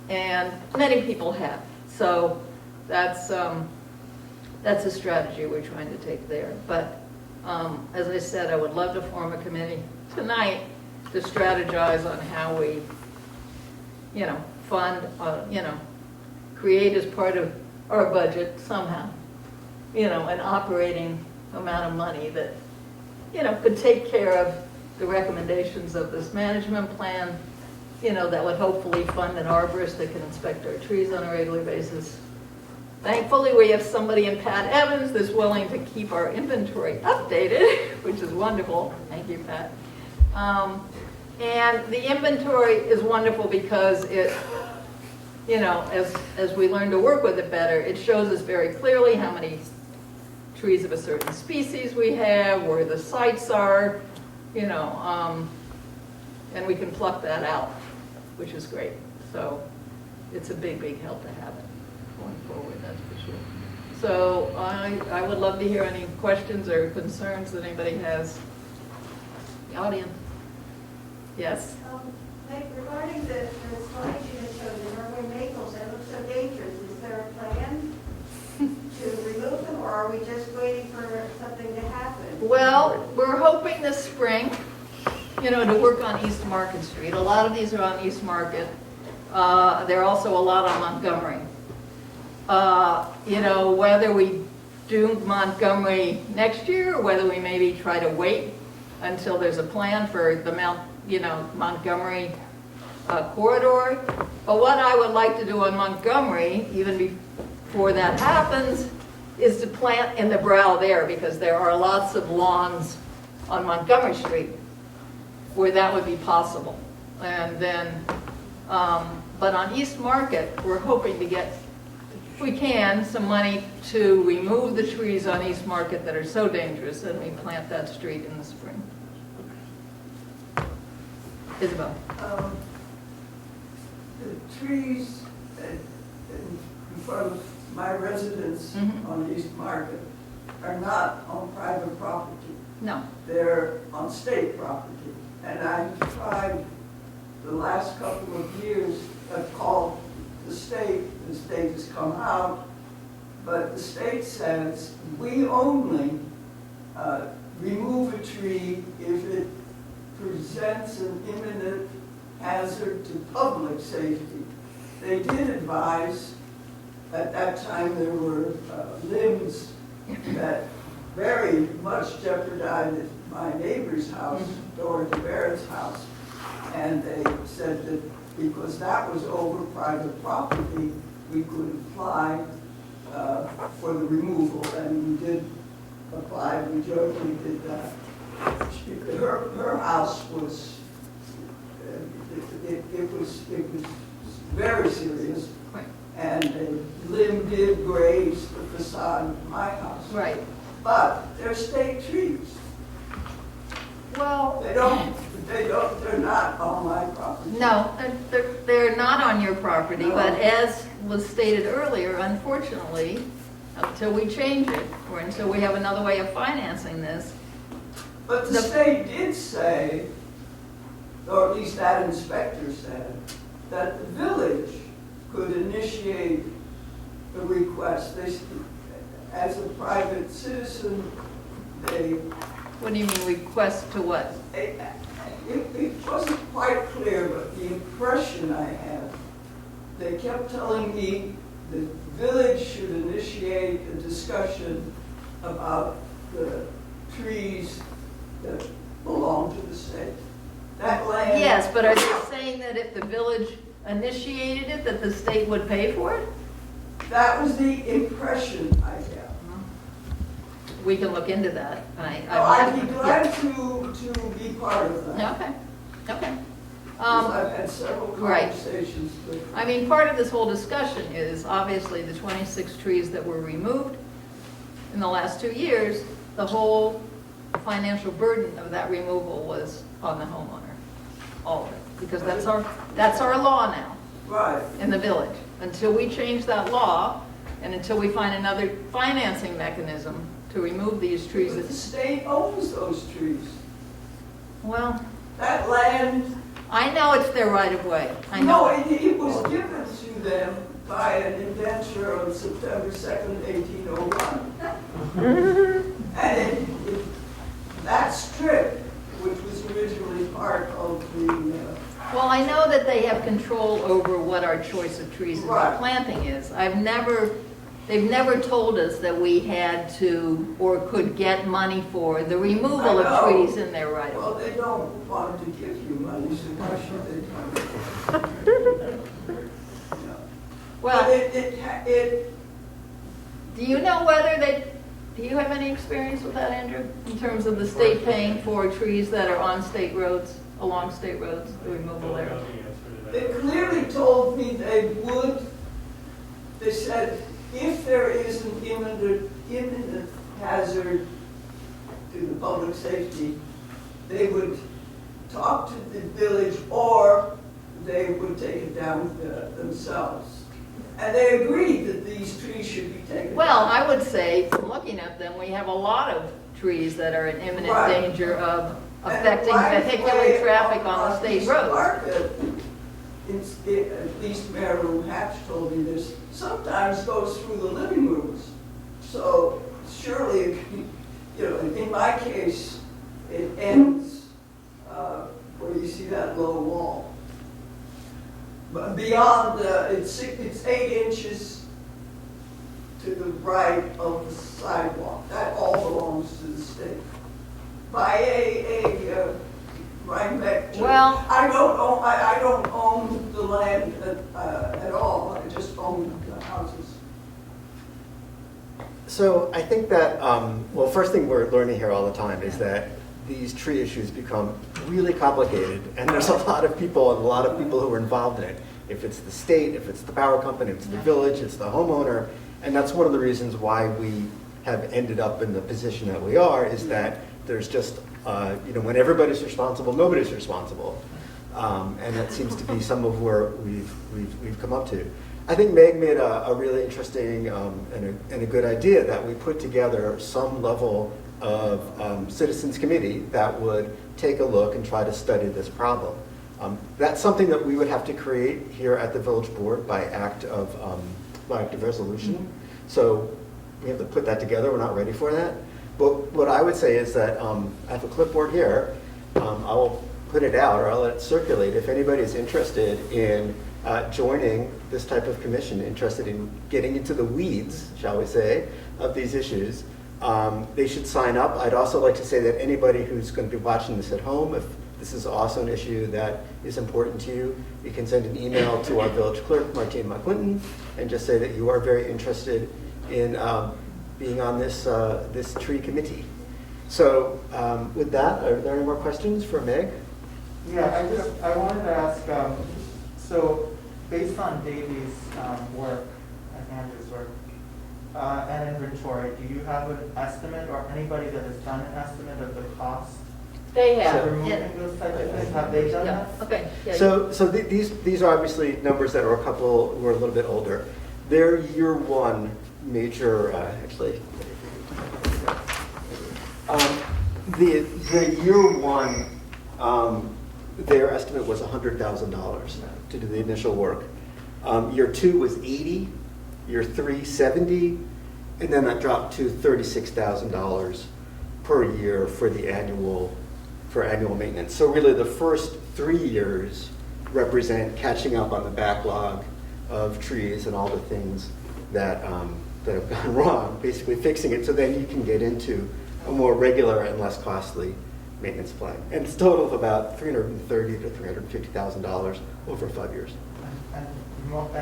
F: And many people have. So that's a strategy we're trying to take there. But as I said, I would love to form a committee tonight to strategize on how we, fund, create as part of our budget somehow, an operating amount of money that, could take care of the recommendations of this management plan, that would hopefully fund an arborist that can inspect our trees on a regular basis. Thankfully, we have somebody in Pat Evans that's willing to keep our inventory updated, which is wonderful. Thank you, Pat. And the inventory is wonderful because it, as we learn to work with it better, it shows us very clearly how many trees of a certain species we have, where the sites are, and we can pluck that out, which is great. So it's a big, big help to have it going forward, that's for sure. So I would love to hear any questions or concerns that anybody has. The audience. Yes?
L: Regarding the slide you had showed, the Norway maples, that look so dangerous. Is there a plan to remove them, or are we just waiting for something to happen?
F: Well, we're hoping this spring, to work on East Market Street. A lot of these are on East Market. There are also a lot on Montgomery. Whether we do Montgomery next year, or whether we maybe try to wait until there's a plan for the Montgomery corridor. But what I would like to do on Montgomery, even before that happens, is to plant in the brow there, because there are lots of lawns on Montgomery Street where that would be possible. And then, but on East Market, we're hoping to get, if we can, some money to remove the trees on East Market that are so dangerous, and we plant that street in the spring. Isabel.
J: The trees in front of my residence on East Market are not on private property.
F: No.
J: They're on state property. And I've tried the last couple of years, I've called the state has come out, but the state says we only remove a tree if it presents an imminent hazard to public safety. They did advise, at that time there were limbs that very much jeopardized my neighbor's house, Dorothy Barrett's house, and they said that because that was over private property, we could apply for the removal, and we did apply, we jointly did that. Her house was, it was very serious, and a limb did graze the facade of my house.
F: Right.
J: But they're state trees.
F: Well,
J: they're not on my property.
F: no, they're not on your property,
J: No.
F: but as was stated earlier, unfortunately, until we change it, or until we have another way of financing this,
J: But the state did say, or at least that inspector said, that the village could initiate the request. They, as a private citizen, they,
F: what do you mean, request to what?
J: it wasn't quite clear, but the impression I had, they kept telling me the village should initiate a discussion about the trees that belong to the state. That land.
F: Yes, but are they saying that if the village initiated it, that the state would pay for it?
J: That was the impression I got.
F: We can look into that.
J: I'd be glad to be part of that.
F: Okay, okay.
J: Because I've had several
F: right.
J: conversations with.
F: I mean, part of this whole discussion is obviously the 26 trees that were removed in the last 2 years. The whole financial burden of that removal was on the homeowner, all of it, because that's our law now.
J: Right.
F: In the village. Until we change that law, and until we find another financing mechanism to remove these trees.
J: But the state owns those trees.
F: Well,
J: that land.
F: I know it's their right of way. I
J: know.
F: No,
J: it was given to them by an indenture on September 2nd, 1801. And that strip, which was originally part of the.
F: Well, I know that they have control over what our choice of trees and planting is. They've never told us that we had to or could get money for the removal of trees in their right of way.
J: Well, they don't want to give you money, so why should they come?
F: Well, do you know whether do you have any experience with that, Andrew, in terms of the state paying for trees that are on state roads, along state roads, the removal there?
J: They clearly told me they would. They said, if there is an imminent hazard to the public safety, they would talk to the village or they would take it down themselves. And they agreed that these trees should be taken
F: Well,
J: down.
F: I would say, from looking at them, we have a lot of trees that are in imminent danger of affecting vehicular traffic on the state roads.
J: At least Mayor Hatch told me this, sometimes goes through the living rooms. So surely, in my case, it ends where you see that low wall. But beyond, it's 8 inches to the right of the sidewalk. That all belongs to the state. By a Rhinebeck.
F: Well,
J: I don't own the land at all. I just own the houses.
C: So I think that, well, first thing we're learning here all the time is that these tree issues become really complicated, and there's a lot of people and a lot of people who are involved in it. If it's the state, if it's the power company, if it's the village, it's the homeowner, and that's one of the reasons why we have ended up in the position that we are, is that there's just, when everybody's responsible, nobody's responsible. And that seems to be some of where we've come up to. I think Meg made a really interesting and a good idea that we put together some level of citizens committee that would take a look and try to study this problem. That's something that we would have to create here at the village board by act of resolution. So we have to put that together. We're not ready for that. But what I would say is that I have a clipboard here. I will put it out, or I'll let it circulate. If anybody is interested in joining this type of commission, interested in getting into the weeds, shall we say, of these issues, they should sign up. I'd also like to say that anybody who's going to be watching this at home, if this is also an issue that is important to you, you can send an email to our village clerk, Martine McClinton, and just say that you are very interested in being on this tree committee. So with that, are there any more questions for Meg?
K: Yeah, I wanted to ask, so based on Davey's work and Andrew's work and inventory, do you have an estimate or anybody that has done an estimate of the cost?
F: They have.
K: Of removing those types of things? Have they done that?
F: Okay. Yeah,
C: So these are obviously numbers that are a little bit older. Their year one major, actually, the year one, their estimate was $100,000 to do the initial work. Year two was 80, year three, 70, and then that dropped to $36,000 per year for the annual maintenance. So really the first 3 years represent catching up on the backlog of trees and all the things that have gone wrong, basically fixing it so then you can get into a more regular and less costly maintenance plan. And it's a total of about $330,000 to $350,000 over 5 years.
K: And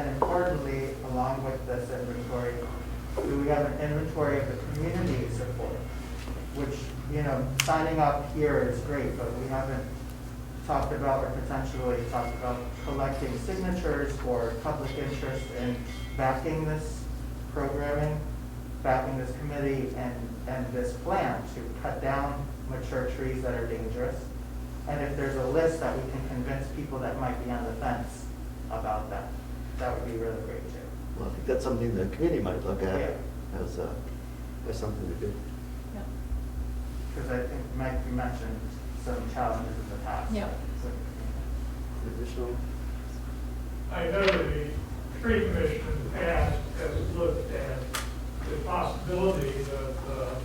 K: importantly, along with this inventory, we have an inventory of the community support, which, signing up here is great, but we haven't talked about or potentially talked about collecting signatures or public interest in backing this programming, backing this committee and this plan to cut down mature trees that are dangerous. And if there's a list that we can convince people that might be on the fence about that, that would be really great too.
C: Well, I think that's something the committee might look at as something to do.
K: Because I think Mike, you mentioned some challenges in the past.
F: Yeah.
C: Additional?
M: I know the tree commission in the past has looked at the possibility of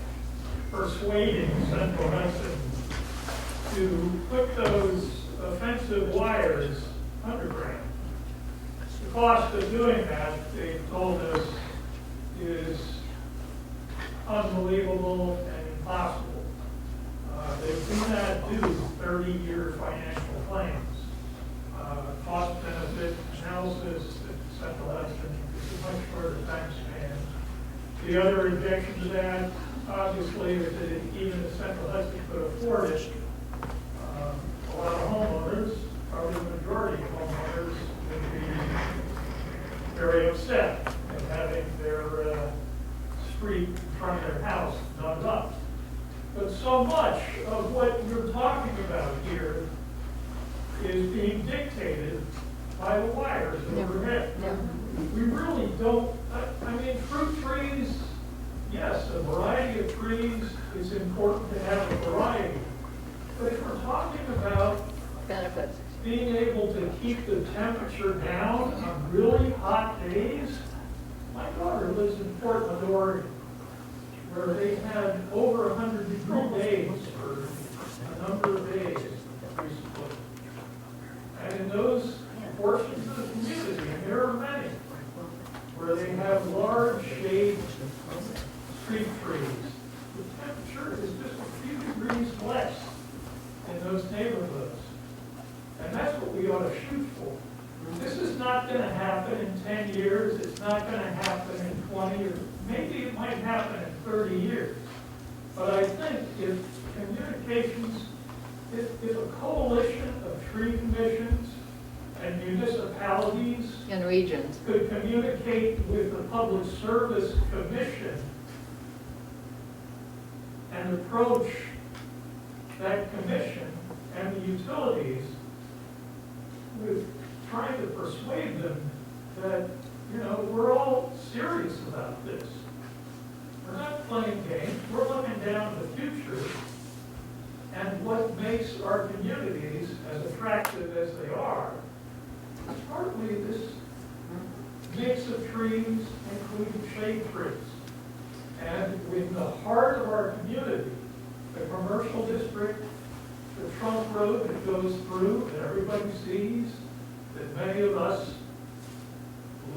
M: persuading Central Hudson to put those offensive wires underground. The cost of doing that, they told us, is unbelievable and impossible. They do not do 30-year financial plans. Cost-benefit analysis at Central Hudson is a much shorter time span. The other objection to that, obviously, is that even if Central Hudson could afford it, a lot of homeowners, probably the majority of homeowners, would be very upset at having their street in front of their house dug up. But so much of what you're talking about here is being dictated by the wires overhead. We really don't, I mean, fruit trees, yes, a variety of trees is important to have a variety. But if we're talking about
F: Benefits.
M: being able to keep the temperature down on really hot days, my daughter lives in Portland, Oregon, where they had over 100-degree days for a number of days recently. And in those portions of the community, and there are many, where they have large shade street trees, the temperature is just a few degrees less in those neighborhoods. And that's what we ought to shoot for. This is not going to happen in 10 years. It's not going to happen in 20 or maybe it might happen in 30 years. But I think if communications, if a coalition of tree commissions and municipalities
F: And regions.
M: could communicate with the Public Service Commission and approach that commission and the utilities with trying to persuade them that, we're all serious about this. We're not playing games. We're looking down the future and what makes our communities as attractive as they are. Partly this mix of trees, including shade trees. And in the heart of our community, the commercial district, the trunk road that goes through, that everybody sees, that many of us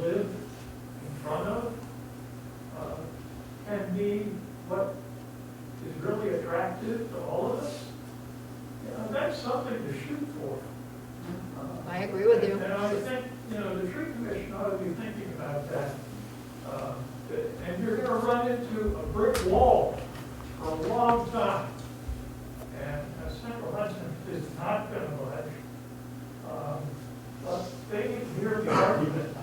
M: live in front of, can be what is really attractive to all of us. That's something to shoot for.
F: I agree with you.
M: And I think, the tree commission ought to be thinking about that. And you're going to run into a brick wall for a long time. And Central Hudson is not going to budge. But they need to hear the argument.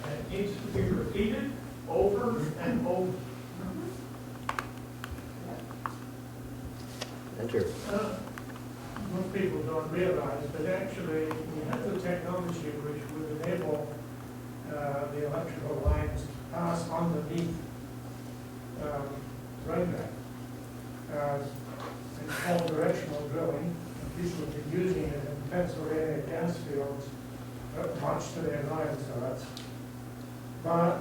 M: And it needs to be repeated over and over.
C: Enter.
M: Most people don't realize, but actually we have the technology which would enable the electrical lines underneath Rhinebeck. It's called directional drilling. People have been using it in Pennsylvania gas fields, much to their annoyance of us. But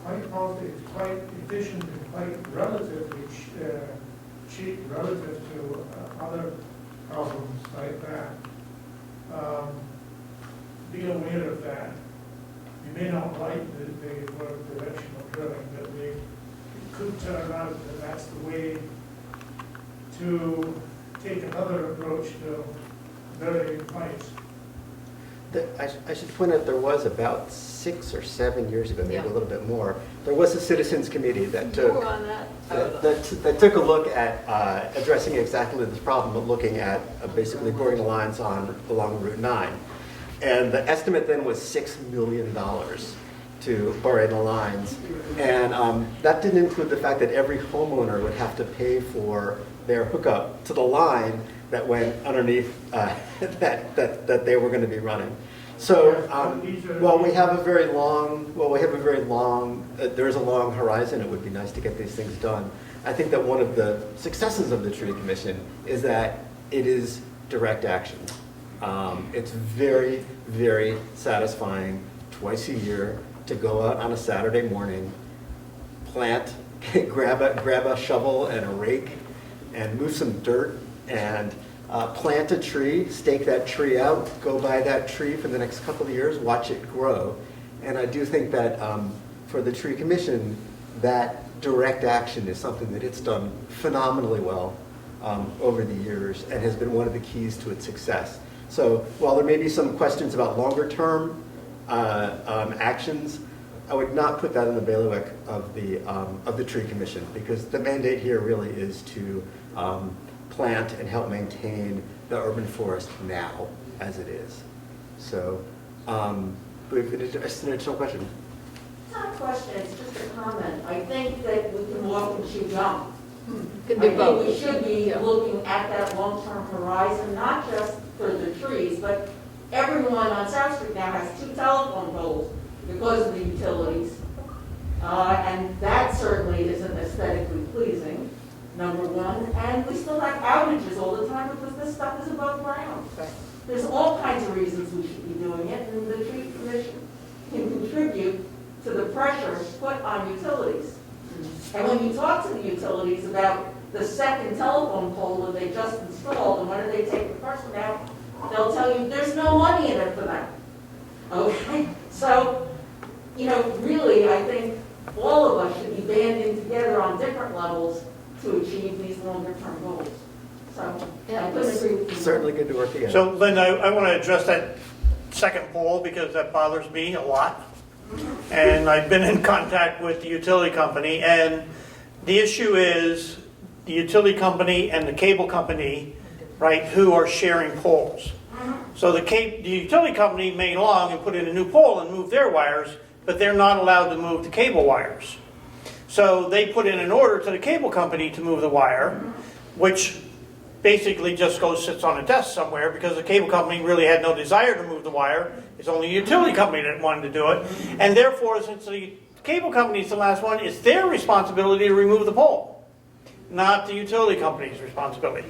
M: quite frankly, it's quite efficient and quite relatively cheap relative to other problems like that. Be aware of that. You may not like the word directional drilling, but it could turn out that that's the way to take another approach to burying pipes.
C: I should point out there was about 6 or 7 years ago, maybe
F: Yeah.
C: a little bit more, there was a citizens committee that
F: You
C: took
F: were on that?
C: that took a look at addressing exactly this problem, but looking at basically boring the lines along Route 9. And the estimate then was $6 million to bury the lines. And that didn't include the fact that every homeowner would have to pay for their hookup to the line that went underneath that they were going to be running. So while we have a very long, there's a long horizon, it would be nice to get these things done. I think that one of the successes of the Tree Commission is that it is direct action. It's very, very satisfying twice a year to go out on a Saturday morning, plant, grab a shovel and a rake, and move some dirt and plant a tree, stake that tree out, go by that tree for the next couple of years, watch it grow. And I do think that for the Tree Commission, that direct action is something that it's done phenomenally well over the years and has been one of the keys to its success. So while there may be some questions about longer term actions, I would not put that in the bailiwick of the Tree Commission, because the mandate here really is to plant and help maintain the urban forest now as it is. So, we have an additional question.
N: It's not a question, it's just a comment. I think that we can walk and chew gum.
F: Could
N: I
F: do
N: think
F: both.
N: we should be looking at that long-term horizon, not just for the trees, but everyone on South Street now has 2 telephone poles because of the utilities. And that certainly isn't aesthetically pleasing, number one. And we still have outages all the time because this stuff is above ground. There's all kinds of reasons we should be doing it, and the Tree Commission can contribute to the pressure put on utilities. And when you talk to the utilities about the second telephone pole that they just installed, and when do they take the first one out, they'll tell you there's no money in it for them. Okay? So, you know, really, I think all of us should be banding together on different levels to achieve these longer-term goals. So, I couldn't agree with you.
C: Certainly good to work together.
A: So Linda, I want to address that second pole because that bothers me a lot. And I've been in contact with the utility company, and the issue is the utility company and the cable company, right, who are sharing poles. So the utility company may along and put in a new pole and move their wires, but they're not allowed to move the cable wires. So they put in an order to the cable company to move the wire, which basically just sits on a desk somewhere because the cable company really had no desire to move the wire. It's only the utility company that wanted to do it. And therefore, since the cable company is the last one, it's their responsibility to remove the pole, not the utility company's responsibility.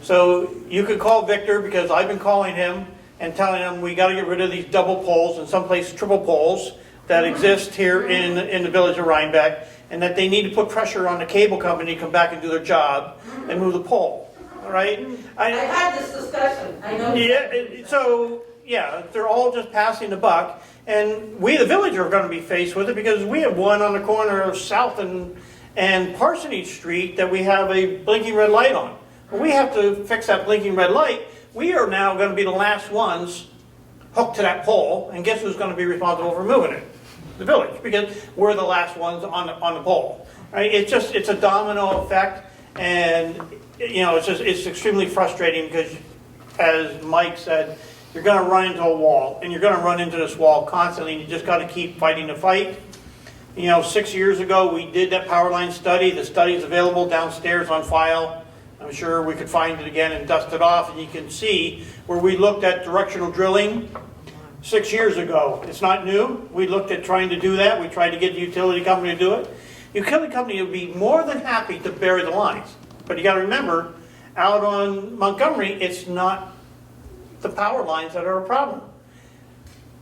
A: So you could call Victor, because I've been calling him and telling him we got to get rid of these double poles and someplace triple poles that exist here in the village of Rhinebeck, and that they need to put pressure on the cable company to come back and do their job and move the pole. All right?
N: I had this discussion. I know.
A: Yeah, so, yeah, they're all just passing the buck. And we, the village, are going to be faced with it because we have one on the corner of South and Parsonage Street that we have a blinking red light on. Well, we have to fix that blinking red light. We are now going to be the last ones hooked to that pole. And guess who's going to be responsible for moving it? The village, because we're the last ones on the pole. Right? It's a domino effect. And you know, it's extremely frustrating because, as Mike said, you're going to run into a wall, and you're going to run into this wall constantly, and you just got to keep fighting the fight. You know, 6 years ago, we did that power line study. The study is available downstairs on file. I'm sure we could find it again and dust it off, and you can see where we looked at directional drilling 6 years ago. It's not new. We looked at trying to do that. We tried to get the utility company to do it. The utility company would be more than happy to bury the lines. But you gotta remember, out on Montgomery, it's not the power lines that are a problem.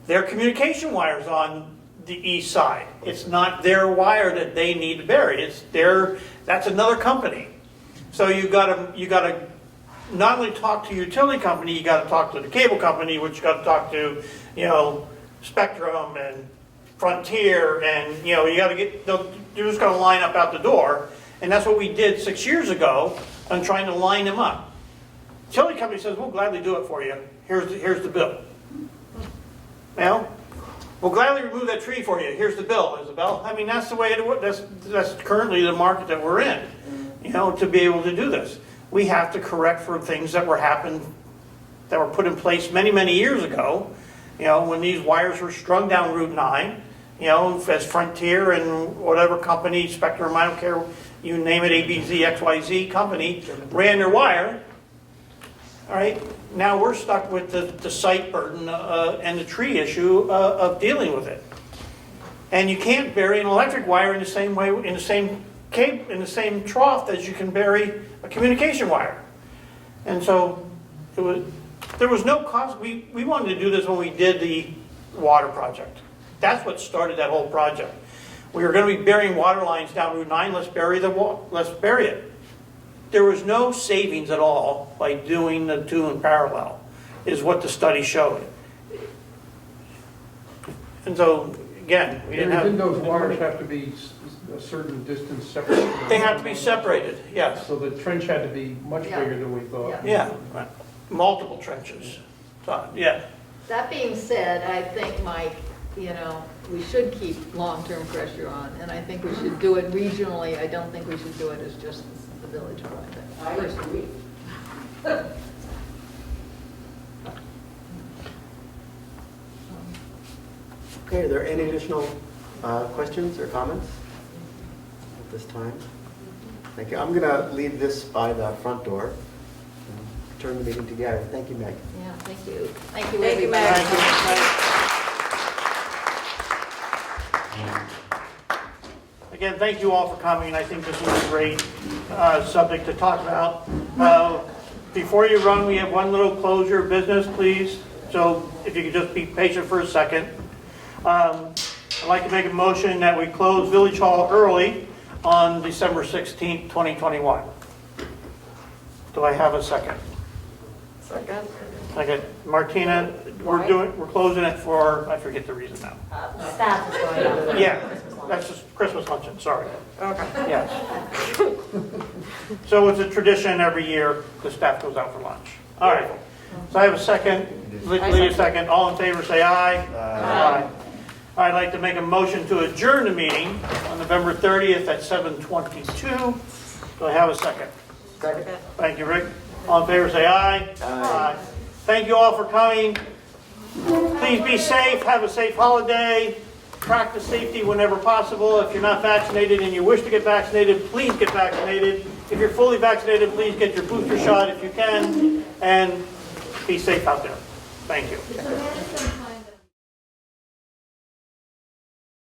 A: Their communication wires on the east side. It's not their wire that they need to bury. It's their, that's another company. So you gotta not only talk to your utility company, you gotta talk to the cable company, which you gotta talk to, you know, Spectrum and Frontier, and, you know, you gotta get, you're just gonna line up out the door. And that's what we did 6 years ago on trying to line them up. Utility company says, we'll gladly do it for you. Here's the bill. You know? We'll gladly remove that tree for you. Here's the bill, Isabel. I mean, that's the way it works. That's currently the market that we're in, you know, to be able to do this. We have to correct for things that that were put in place many, many years ago, you know, when these wires were strung down Route 9, you know, as Frontier and whatever company, Spectrum, I don't care, you name it, ABZ, XYZ company, ran their wire. All right, now we're stuck with the site burden and the tree issue of dealing with it. And you can't bury an electric wire in the same way, in the same trough as you can bury a communication wire. And so there was no cost. We wanted to do this when we did the water project. That's what started that whole project. We were going to be burying water lines down Route 9. Let's bury it. There was no savings at all by doing the two in parallel, is what the study showed. And so, again, we didn't have...
I: Didn't those wires have to be a certain distance separated?
A: They have to be separated, yes.
I: So the trench had to be much bigger than we thought.
A: Yeah, right. Multiple trenches. So, yeah.
F: That being said, I think, Mike, you know, we should keep long-term pressure on, and I think we should do it regionally. I don't think we should do it as just the village project.
N: I agree.
C: Okay, are there any additional questions or comments at this time? Thank you. I'm going to leave this by the front door and turn the meeting together. Thank you, Meg.
F: Yeah, thank you. Thank you,
D: Thank you,
F: everybody.
D: Meg.
A: Again, thank you all for coming. I think this was a great subject to talk about. Before you run, we have one little closure of business, please. So if you could just be patient for a second. I'd like to make a motion that we close Village Hall early on December 16th, 2021. Do I have a second?
D: Second.
A: Second. Martina, we're closing it for, I forget the reason now.
E: Staff is going out.
A: Yeah, that's just Christmas luncheon, sorry.
D: Okay.
A: Yes. So it's a tradition every year, the staff goes out for lunch. All right. So I have a second. Lydia, second. All in favor, say aye. Aye. I'd like to make a motion to adjourn the meeting on November 30th at 7:22. Do I have a second?
C: Second.
A: Thank you, Rick. All in favor, say aye. Aye. Thank you all for coming. Please be safe. Have a safe holiday. Practice safety whenever possible. If you're not vaccinated and you wish to get vaccinated, please get vaccinated. If you're fully vaccinated, please get your booster shot if you can. And be safe out there. Thank you.